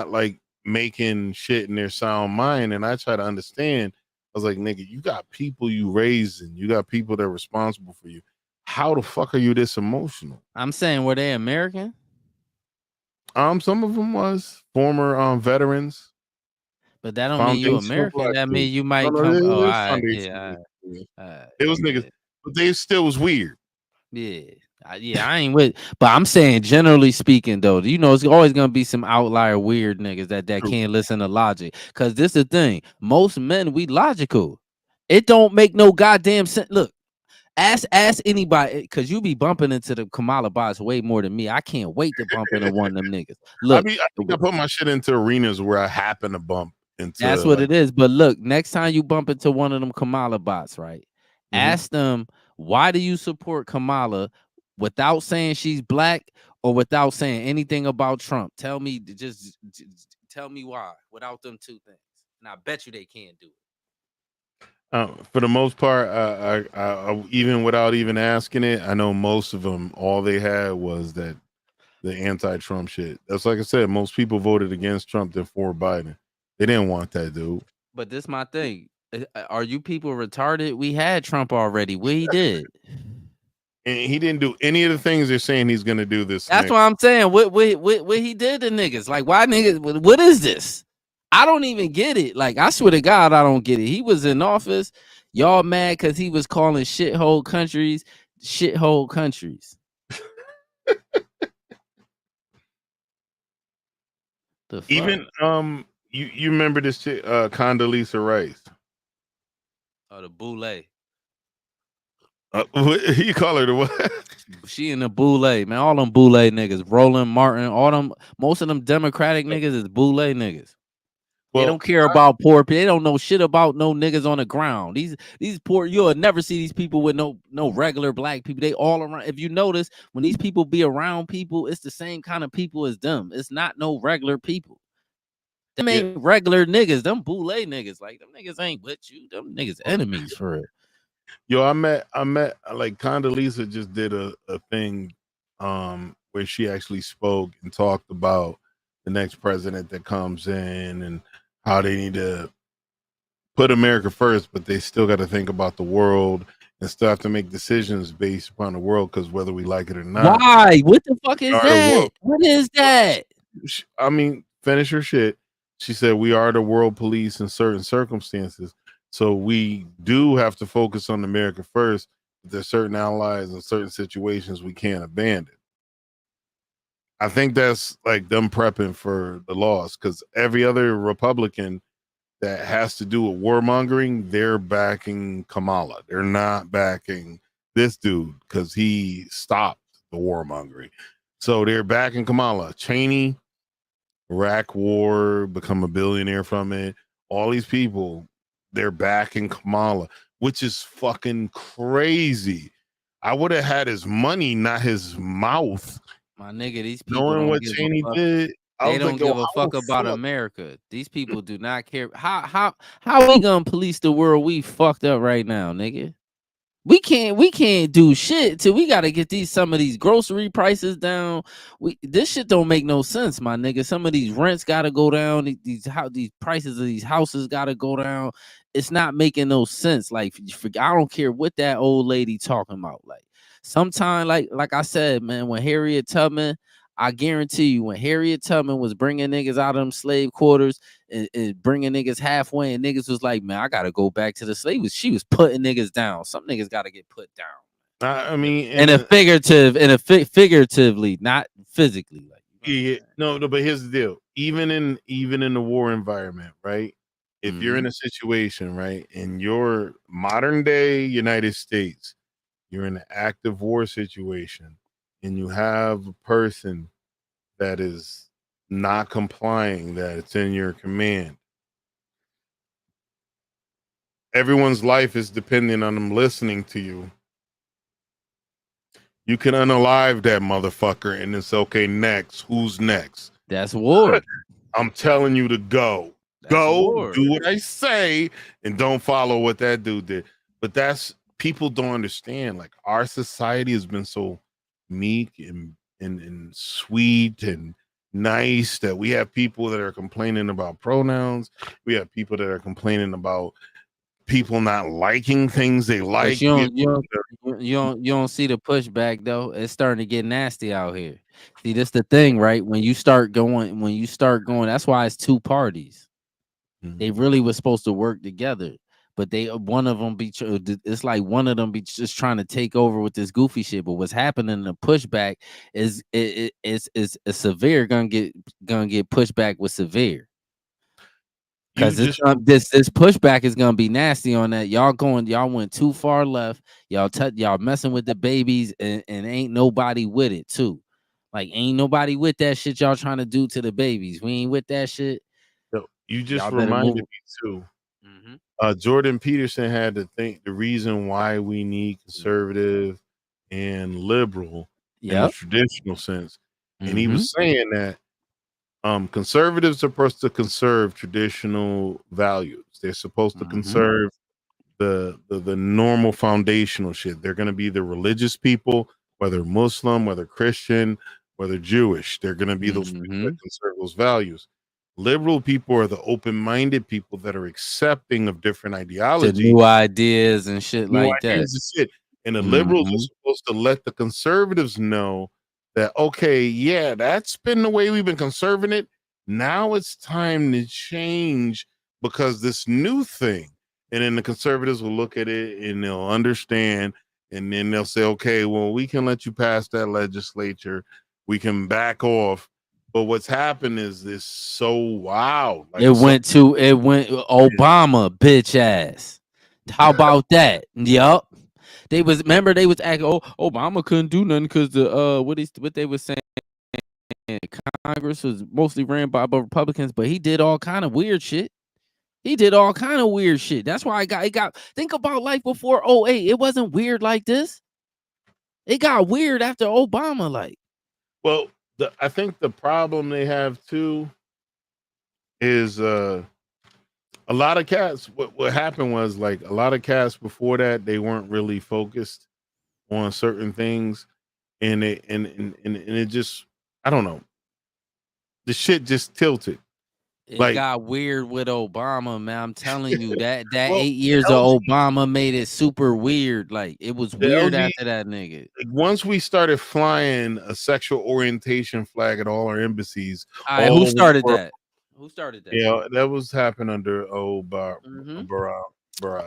like making shit in their sound mind. And I try to understand. I was like, nigga, you got people you raising. You got people that are responsible for you. how the fuck are you this emotional? I'm saying, were they American? Some of them was former veterans. But that don't mean you American. That mean you might come. Oh, all right, yeah. It was niggas, but they still was weird. Yeah. I ain't with, but I'm saying generally speaking though, you know, it's always gonna be some outlier weird niggas that can't listen to logic. Cause this is the thing, most men we logical. It don't make no goddamn sense. Look, ask anybody, cause you be bumping into the Kamala bots way more than me. I can't wait to bump into one of them niggas. Look, I think I put my shit into arenas where I happen to bump into. That's what it is. But look, next time you bump into one of them Kamala bots, right? Ask them, why do you support Kamala without saying she's black or without saying anything about Trump? Tell me, just tell me why without them two things. And I bet you they can't do it. For the most part, I even without even asking it, I know most of them, all they had was that the anti-Trump shit. That's like I said, most people voted against Trump than for Biden. They didn't want that dude. But this my thing. Are you people retarded? We had Trump already. What he did. And he didn't do any of the things they're saying he's gonna do this. That's what I'm saying. What he did to niggas? Like, why niggas? What is this? I don't even get it. Like, I swear to God, I don't get it. He was in office. Y'all mad because he was calling shithole countries. Even you remember this shit, Condoleezza Rice? Oh, the boule. What you call her? The what? She in the boule, man. All them boule niggas, Roland Martin, all them. Most of them Democratic niggas is boule niggas. Well, they don't care about poor people. They don't know shit about no niggas on the ground. These poor, you'll never see these people with no regular black people. They all around. If you notice, when these people be around people, it's the same kind of people as them. It's not no regular people. Them ain't regular niggas. Them boule niggas. Like, them niggas ain't with you. Them niggas enemies for it. Yo, I met like Condoleezza just did a thing where she actually spoke and talked about the next president that comes in and how they need to put America first, but they still got to think about the world and still have to make decisions based upon the world, because whether we like it or not. Why? What the fuck is that? What is that? I mean, finish her shit. She said we are the world police in certain circumstances. So we do have to focus on America first. But there's certain allies and certain situations we can't abandon. I think that's like them prepping for the loss, because every other Republican that has to do with warmongering, they're backing Kamala. They're not backing this dude because he stopped the warmongering. So they're backing Kamala. Cheney, Iraq war, become a billionaire from it. All these people, they're backing Kamala, which is fucking crazy. I would have had his money, not his mouth. My nigga, these people knowing what Cheney did, they don't give a fuck about America. These people do not care. How we gonna police the world we fucked up right now, nigga? We can't do shit till we gotta get some of these grocery prices down. This shit don't make no sense, my nigga. Some of these rents gotta go down. These prices of these houses gotta go down. It's not making no sense. Like, I don't care what that old lady talking about. Like, sometime, like I said, man, when Harriet Tubman, I guarantee you, when Harriet Tubman was bringing niggas out of them slave quarters and bringing niggas halfway, and niggas was like, man, I gotta go back to the slave. She was putting niggas down. Some niggas gotta get put down. I mean, figuratively, not physically. Like, no, but here's the deal. Even in the war environment, right? If you're in a situation, right, in your modern day United States, you're in an active war situation, and you have a person that is not complying, that it's in your command. Everyone's life is dependent on them listening to you. You can unalive that motherfucker and it's okay, next. Who's next? That's war. I'm telling you to go. Go, do what I say, and don't follow what that dude did. But that's, people don't understand. Like, our society has been so meek and sweet and nice that we have people that are complaining about pronouns. We have people that are complaining about people not liking things they like. You don't see the pushback though. It's starting to get nasty out here. See, that's the thing, right? When you start going, that's why it's two parties. They really were supposed to work together, but one of them it's like one of them be just trying to take over with this goofy shit. But what's happening in the pushback is a severe gonna get pushed back with severe. Because this pushback is gonna be nasty on that. Y'all went too far left. Y'all messing with the babies and ain't nobody with it too. Like ain't nobody with that shit y'all trying to do to the babies. We ain't with that shit. You just reminded me too. Jordan Peterson had to think the reason why we need conservative and liberal in the traditional sense, and he was saying that conservatives are supposed to conserve traditional values. They're supposed to conserve the normal foundational shit. They're going to be the religious people, whether Muslim, whether Christian, whether Jewish. They're going to be those people that conserve those values. Liberal people are the open-minded people that are accepting of different ideologies, new ideas and shit like that. And the liberals are supposed to let the conservatives know that, okay, yeah, that's been the way we've been conserving it. Now it's time to change because this new thing. And then the conservatives will look at it and they'll understand. And then they'll say, okay, well, we can let you pass that legislature. We can back off. But what's happened is this so wild. Like it went Obama, bitch ass. How about that? Yup. They was acting, Obama couldn't do nothing because the what they were saying, Congress was mostly ran by Republicans, but he did all kind of weird shit. That's why it got think about life before 2008. It wasn't weird like this. It got weird after Obama, like. Well, I think the problem they have too is a lot of cats. What happened was like a lot of cats before that, they weren't really focused on certain things, and it just, I don't know, the shit just tilted. It got weird with Obama, man. I'm telling you that 8 years of Obama made it super weird. Like it was weird after that nigga. Like, once we started flying a sexual orientation flag at all our embassies, who started that? Yeah, that was happening under Barack.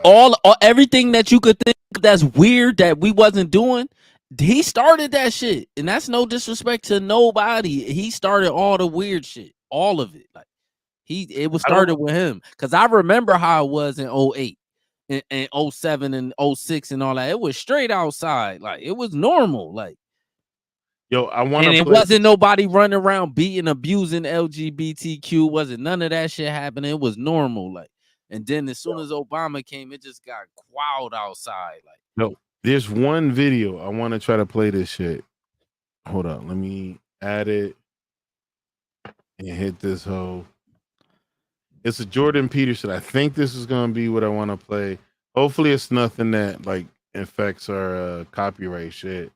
All everything that you could think that's weird that we wasn't doing. He started that shit, and that's no disrespect to nobody. He started all the weird shit, all of it. Like. It was started with him because I remember how it was in 2008 and 2007 and 2006 and all that. It was straight outside, like it was normal, like. Yo, I want to. And it wasn't nobody running around beating, abusing LGBTQ. Wasn't none of that shit happening. It was normal, like. And then as soon as Obama came, it just got wild outside, like. No, there's one video I want to try to play this shit. Hold on, let me add it and hit this hoe. It's a Jordan Peterson. I think this is going to be what I want to play. Hopefully it's nothing that like affects our copyright shit.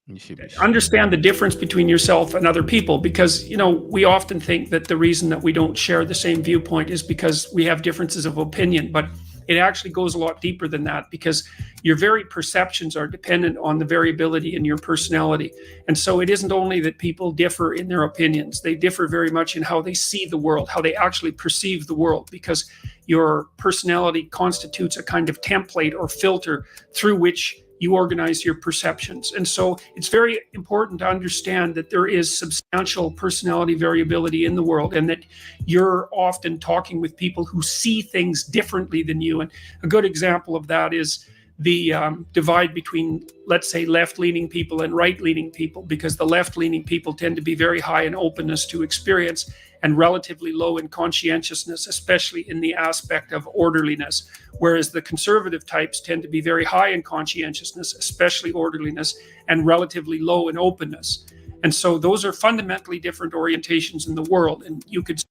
You should be understand the difference between yourself and other people, because we often think that the reason that we don't share the same viewpoint is because we have differences of opinion, but it actually goes a lot deeper than that, because your very perceptions are dependent on the variability in your personality. And so it isn't only that people differ in their opinions, they differ very much in how they see the world, how they actually perceive the world, because your personality constitutes a kind of template or filter through which you organize your perceptions. And so it's very important to understand that there is substantial personality variability in the world, and that you're often talking with people who see things differently than you. And a good example of that is the divide between, let's say, left-leaning people and right-leaning people, because the left-leaning people tend to be very high in openness to experience and relatively low in conscientiousness, especially in the aspect of orderliness, whereas the conservative types tend to be very high in conscientiousness, especially orderliness, and relatively low in openness. And so those are fundamentally different orientations in the world. And you could...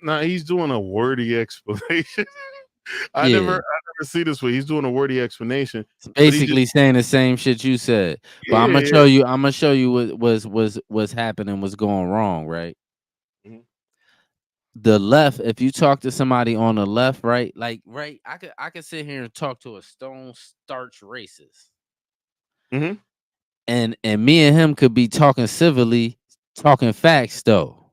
Now he's doing a wordy explanation. I never see this way. He's doing a wordy explanation. It's basically saying the same shit you said. But I'm gonna show you what was happening, what's going wrong, right? the left, if you talk to somebody on the left, right, like right, I could sit here and talk to a stone starch racist. Mm-hmm. And me and him could be talking civilly, talking facts though.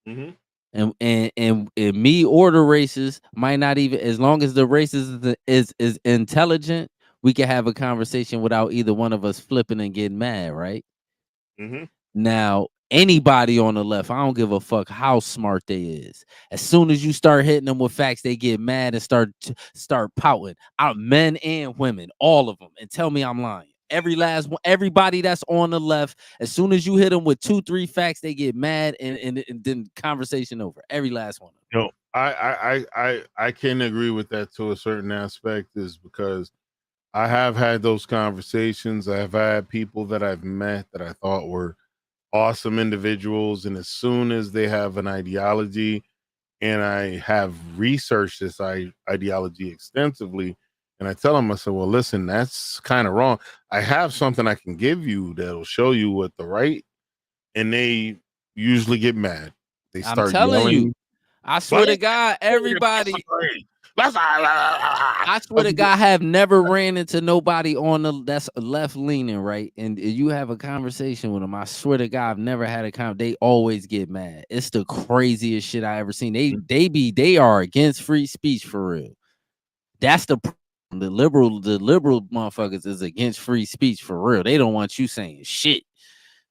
Mm-hmm. And me or the racist might not even, as long as the racist is intelligent, we can have a conversation without either one of us flipping and getting mad, right? Mm-hmm. Now, anybody on the left, I don't give a fuck how smart they is. As soon as you start hitting them with facts, they get mad and start pouting. Men and women, all of them, and tell me I'm lying. Every last one, everybody that's on the left, as soon as you hit them with 2-3 facts, they get mad and then conversation over. Every last one. No, I can agree with that to a certain aspect, is because I have had those conversations. I've had people that I've met that I thought were awesome individuals, and as soon as they have an ideology, and I have researched this ideology extensively, and I tell them, I said, well, listen, that's kind of wrong. I have something I can give you that'll show you what the right, and they usually get mad. They start I'm telling yelling. You, I swear to God, everybody. I swear to God, I have never ran into nobody that's left leaning, right? And you have a conversation with them. I swear to God, I've never had a conversation. They always get mad. It's the craziest shit I ever seen. They are against free speech for real. That's the liberal motherfuckers is against free speech for real. They don't want you saying shit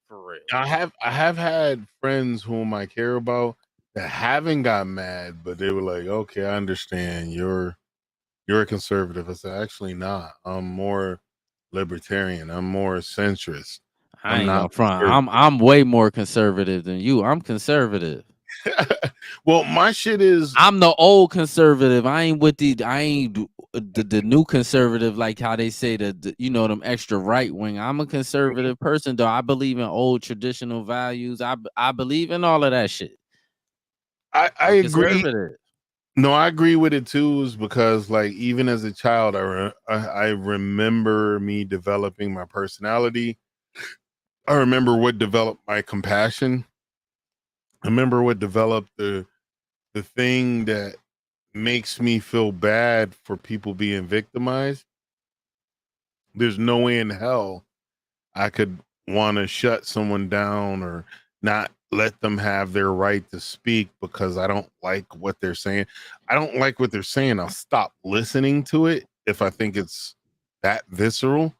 for real. I have had friends whom I care about that haven't got mad, but they were like, okay, I understand you're a conservative. I said, actually not. I'm more libertarian. I'm more centrist. I ain't gonna front. I'm way more conservative than you. I'm conservative. Well, my shit is, I'm the old conservative. I ain't the new conservative, like how they say the you know, them extra right wing. I'm a conservative person though. I believe in old traditional values. I believe in all of that shit. I agree. No, I agree with it too, is because like even as a child, I remember me developing my personality. I remember what developed my compassion. I remember what developed the thing that makes me feel bad for people being victimized. There's no way in hell I could want to shut someone down or not let them have their right to speak because I don't like what they're saying. I don't like what they're saying. I'll stop listening to it if I think it's that visceral.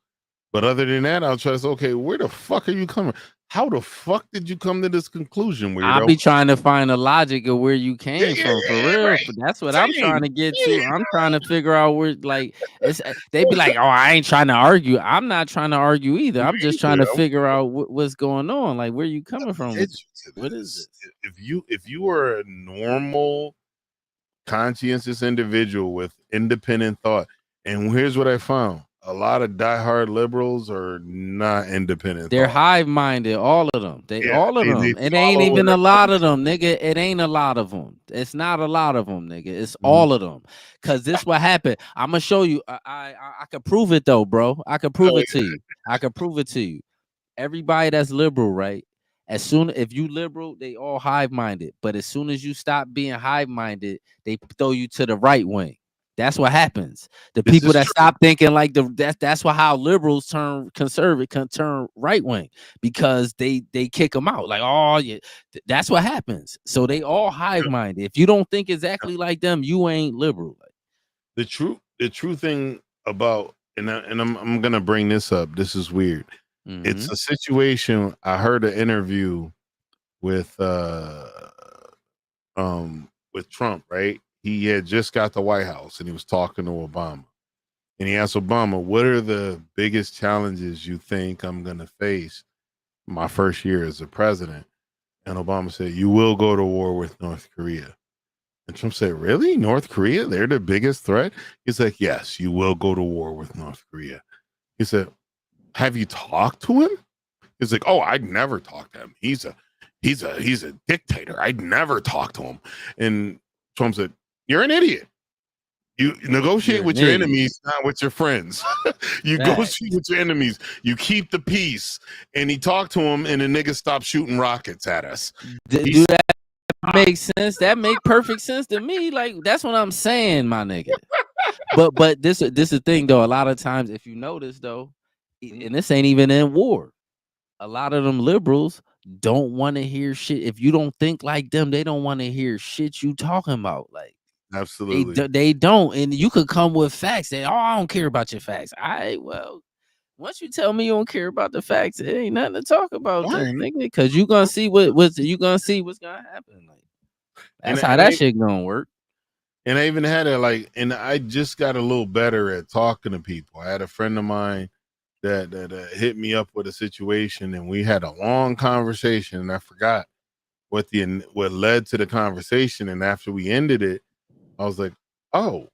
But other than that, I'll try to say, okay, where the fuck are you coming? How the fuck did you come to this conclusion, weirdo? I'll be trying to find the logic of where you came from for real. Right. That's what I'm trying to get to. I'm trying to figure out where, like, they be like, oh, I ain't trying to argue. I'm not trying to argue either. I'm just trying to figure out what's going on. Like, where you coming from? What is it? If you are a normal, conscientious individual with independent thought, and here's what I found. A lot of diehard liberals are not independent. They're hive-minded, all of them. All of them. It ain't even a lot of them, nigga. It ain't a lot of them. It's not a lot of them, nigga. It's all of them. Cause this what happened. I'm gonna show you. I could prove it though, bro. I could prove it to you. I could prove it to you. Everybody that's liberal, right? If you liberal, they all hive-minded. But as soon as you stop being hive-minded, they throw you to the right wing. That's what happens. The people that stop thinking like that's how liberals turn conservative, turn right wing, because they kick them out. Like, oh yeah, that's what happens. So they all hive minded. If you don't think exactly like them, you ain't liberal. The true thing about, and I'm gonna bring this up. This is weird. Mm-hmm. It's a situation. I heard an interview with Trump, right? He had just got the White House and he was talking to Obama. And he asked Obama, what are the biggest challenges you think I'm going to face my first year as a president? And Obama said, you will go to war with North Korea. And Trump said, really? North Korea? They're the biggest threat? He's like, yes, you will go to war with North Korea. He said, have you talked to him? He's like, oh, I'd never talk to him. He's a dictator. I'd never talk to him. And Trump said, you're an idiot. You negotiate with your enemies, not with your friends. You negotiate with your enemies. You keep the peace. And he talked to him, and the nigga stopped shooting rockets at us. Do that makes sense. That make perfect sense to me. Like that's what I'm saying, my nigga. But this is the thing though. A lot of times, if you notice though, and this ain't even in war, a lot of them liberals don't want to hear shit. If you don't think like them, they don't want to hear shit you talking about. Like Absolutely. they don't. And you could come with facts. Say, oh, I don't care about your facts. Well, once you tell me you don't care about the facts, it ain't nothing to talk about, then, nigga. Because you gonna see what's gonna happen. Like that's how that shit gonna work. And I even had it like, and I just got a little better at talking to people. I had a friend of mine that hit me up with a situation, and we had a long conversation, and I forgot what led to the conversation. And after we ended it, I was like, oh,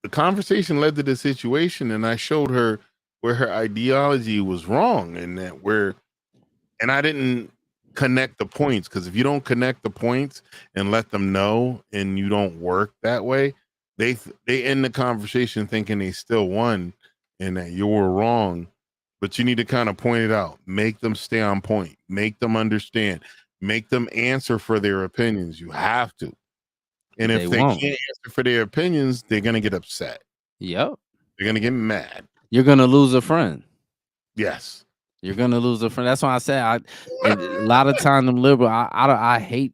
the conversation led to the situation, and I showed her where her ideology was wrong, and and I didn't connect the points, because if you don't connect the points and let them know, and you don't work that way, they end the conversation thinking they still won and that you were wrong. But you need to kind of point it out, make them stay on point, make them understand, make them answer for their opinions. You have to. And if they can't answer for their opinions, they're gonna get upset. Yep. They're gonna get mad. You're gonna lose a friend. Yes. You're gonna lose a friend. That's why I said a lot of times them liberal. I hate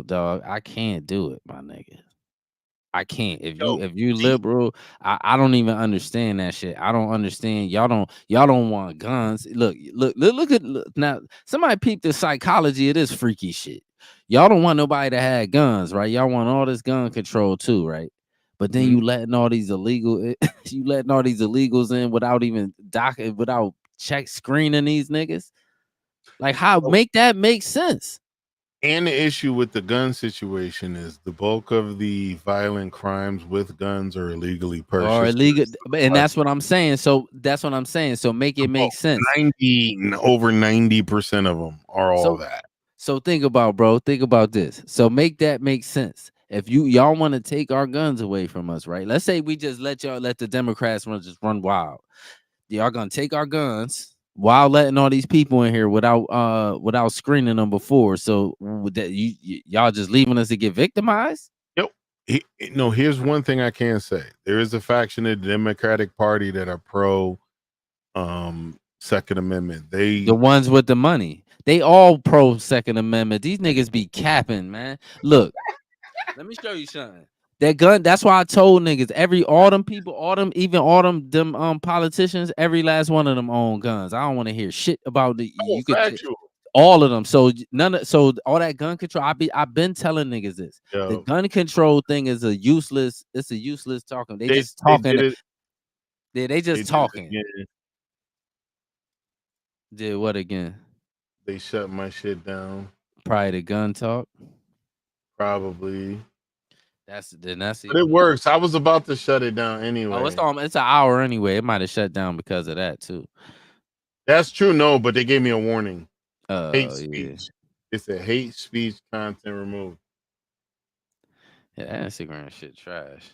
dog. I can't do it, my nigga. I can't. If you liberal, I don't even understand that shit. I don't understand. Y'all don't want guns. Look at now. Somebody peep the psychology of this freaky shit. Y'all don't want nobody to have guns, right? Y'all want all this gun control too, right? But then you letting all these illegals in without even without screening these niggas. Like how make that make sense? And the issue with the gun situation is the bulk of the violent crimes with guns are illegally purchased. Or illegal, and that's what I'm saying. So So make it make sense. Over 90% of them are all that. So think about this. So make that make sense. If y'all want to take our guns away from us, right? Let's say we just let the Democrats run wild. Y'all gonna take our guns while letting all these people in here without screening them before. So that y'all just leaving us to get victimized? Yep. Here's one thing I can say. There is a faction of the Democratic Party that are pro Second Amendment. The ones with the money. They all pro Second Amendment. These niggas be capping, man. Look, let me show you something. That gun, that's why I told niggas, them politicians, every last one of them own guns. I don't want to hear shit about all of them. So all that gun control, I've been telling niggas this. The gun control thing is a useless talking. They just talking. They just talking. Did what again? They shut my shit down. Probably the gun talk. Probably. But it works. I was about to shut it down anyway. Oh, it's an hour anyway. It might have shut down because of that too. That's true. No, but they gave me a warning. Hate speech. Yeah. It's a hate speech content removed. Yeah, Instagram shit trash.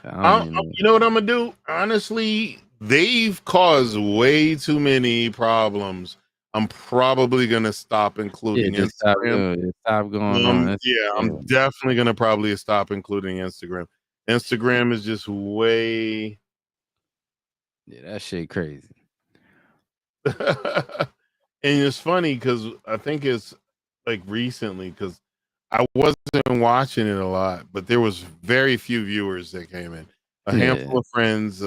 You know what I'm gonna do? Honestly, they've caused way too many problems. I'm probably gonna stop including Instagram. Stop going on. I'm definitely gonna probably stop including Instagram. Instagram is just way. Yeah, that shit crazy. And it's funny because I think it's like recently, because I wasn't watching it a lot, but there was very few viewers that came in. A handful of friends,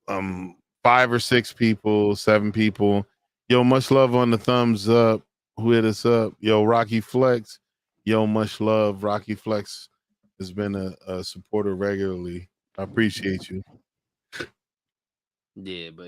5 or 6 people, 7 people. Yo, much love on the thumbs up. Who hit us up? Yo, Rocky Flex. Yo, much love. Rocky Flex has been a supporter regularly. I appreciate you. Yeah, but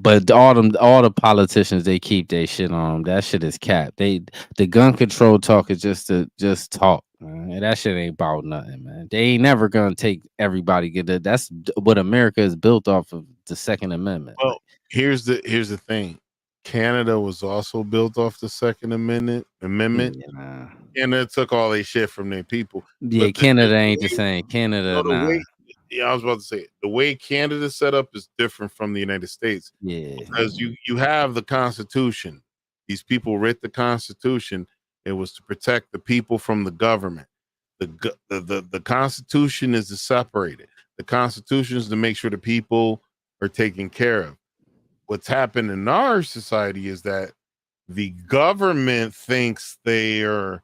but all the politicians, they keep their shit on. That shit is capped. The gun control talk is just talk, man. That shit ain't about nothing, man. They ain't never gonna take everybody. That's what America is built off of, the Second Amendment. Well, here's the thing. Canada was also built off the Second Amendment. Yeah. Canada took all their shit from their people. Yeah, Canada ain't the same. Canada, I was about to say, the way Canada's set up is different from the United States. Yeah, because you have the Constitution. These people writ the Constitution, It was to protect the people from the government. The Constitution is to separate it. The Constitution is to make sure the people are taken care of. What's happened in our society is that the government thinks they are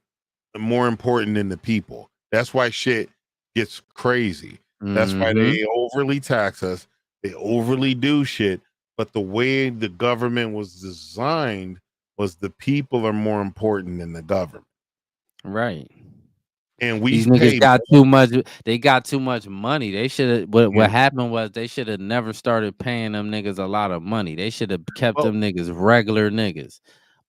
more important than the people. That's why shit gets crazy. That's why they overly tax us. They overly do shit. But the way the government was designed was the people are more important than the government. Right. And we these niggas got too much. They got too much money. They should have. What happened was they should have never started paying them niggas a lot of money. They should have kept them niggas regular niggas.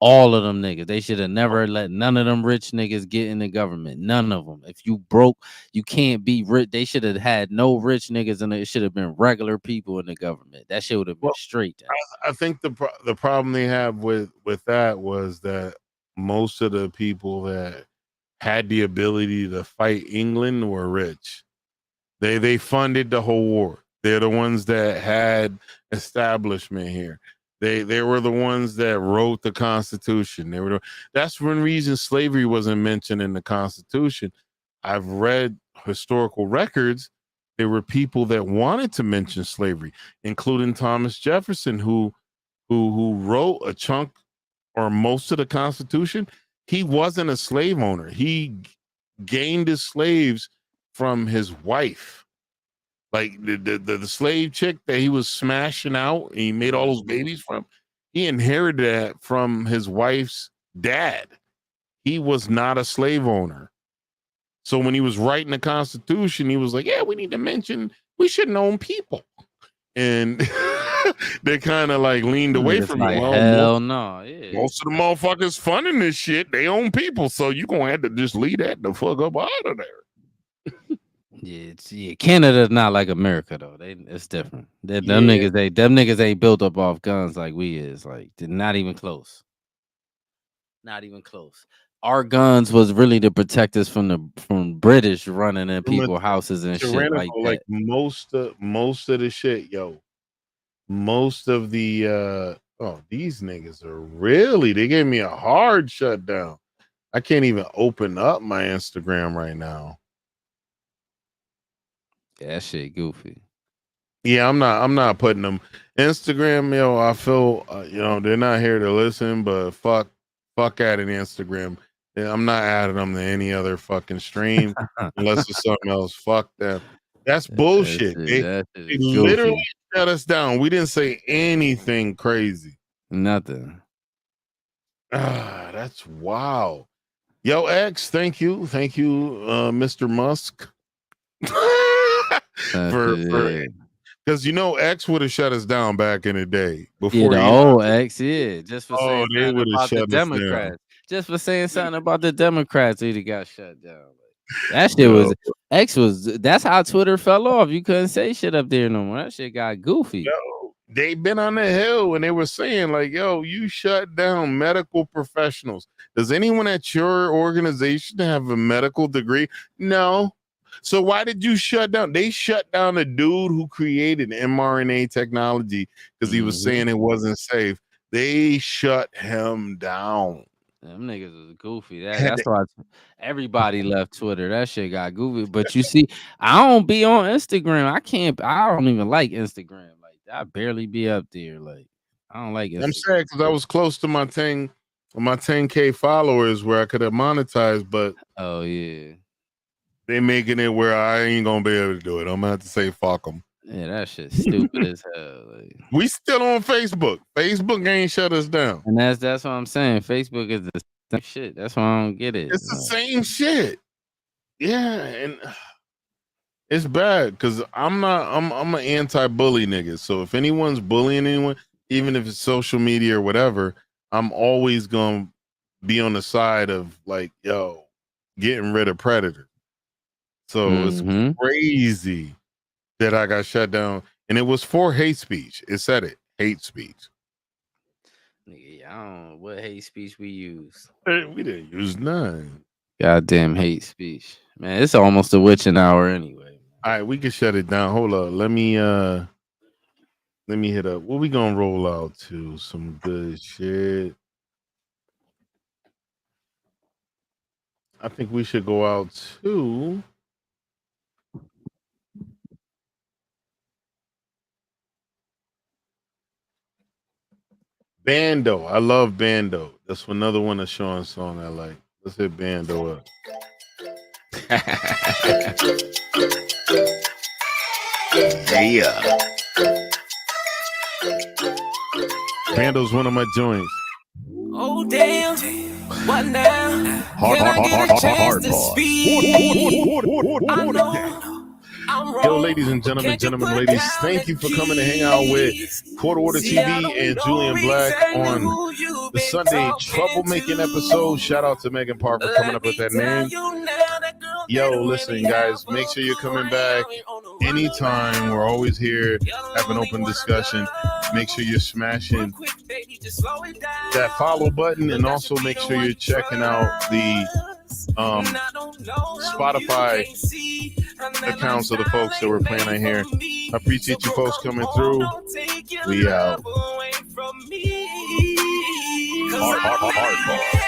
All of them niggas. They should have never let none of them rich niggas get in the government. None of them. If you broke, you can't be rich. They should have had no rich niggas, and it should have been regular people in the government. That shit would have been straight down. I think the problem they have with that was that most of the people that had the ability to fight England were rich. They funded the whole war. They're the ones that had establishment here. They were the ones that wrote the Constitution. That's one reason slavery wasn't mentioned in the Constitution. I've read historical records. There were people that wanted to mention slavery, including Thomas Jefferson, who wrote a chunk or most of the Constitution. He wasn't a slave owner. He gained his slaves from his wife. Like the slave chick that he was smashing out and he made all those babies from, he inherited that from his wife's dad. He was not a slave owner. So when he was writing the Constitution, he was like, yeah, we need to mention we shouldn't own people. And they kind of like leaned away from like, it. Well, hell no. Yeah. Most of the motherfuckers funding this shit, they own people. So you're going to have to just leave that the fuck up out of there. Yeah, Canada's not like America though. It's different. Them niggas ain't built up off guns like we is. Like, they're not even close. Not even close. Our guns was really to protect us from British running in people's houses and shit like that. Like most of the shit, yo. Most of the these niggas are really, they gave me a hard shutdown. I can't even open up my Instagram right now. Yeah, that shit goofy. Yeah, I'm not putting them Instagram, yo. I feel they're not here to listen, but fuck adding Instagram. Yeah, I'm not adding them to any other fucking stream unless it's something else. Fuck them. That's bullshit. They literally shut us down. We didn't say anything crazy. Nothing. That's wow. Yo, X, thank you, Mr. Musk. Because X would have shut us down back in the day before the old X, just for saying they would have shut the Democrats. Just for saying something about the Democrats, he'd have got shut down. That shit was X was. That's how Twitter fell off. You couldn't say shit up there no more. That shit got goofy. Yo, they been on the hill and they were saying like, "Yo, you shut down medical professionals. Does anyone at your organization have a medical degree?" No. So why did you shut down? They shut down a dude who created mRNA technology because he was saying it wasn't safe. They shut him down. Them niggas was goofy. That's why everybody left Twitter. That shit got goofy. But you see, I don't be on Instagram. I don't even like Instagram. Like, I barely be up there. Like, I don't like Instagram. I'm sad because I was close to my 10K followers where I could have monetized, but oh yeah. They making it where I ain't gonna be able to do it. I'm gonna have to say fuck them. Yeah, that shit's stupid as hell. Like, we still on Facebook. Facebook ain't shut us down. And that's what I'm saying. Facebook is the same shit. That's why I don't get it. It's the same shit. Yeah, and it's bad because I'm an anti-bully nigga. So if anyone's bullying anyone, even if it's social media or whatever, I'm always gonna be on the side of like, yo, getting rid of predators. So it's crazy that I got shut down. And it was for hate speech. It said it. Hate speech. Yeah, I don't know what hate speech we use. We didn't use none. Goddamn hate speech. Man, it's almost a witching hour anyway. All right, we can shut it down. Hold up. Let me hit up. What we gonna roll out to? Some good shit. I think we should go out to Bando. I love Bando. That's another one of Shawn's song I like. Let's hit Bando up. Yeah. Bando's one of my joints. Oh damn! What now? Hard Yo, ladies and gentlemen, ladies, thank you for coming to hang out with Quarter Order TV and Julian Blaq on the Sunday troublemaking episode. Shout out to Megan Park for coming up with that name. Yo, listen, guys, make sure you're coming back anytime. We're always here, have an open discussion. Make sure you're smashing that follow button, and also make sure you're checking out the Spotify accounts of the folks that we're playing on here. I appreciate you folks coming through. We out. Hard.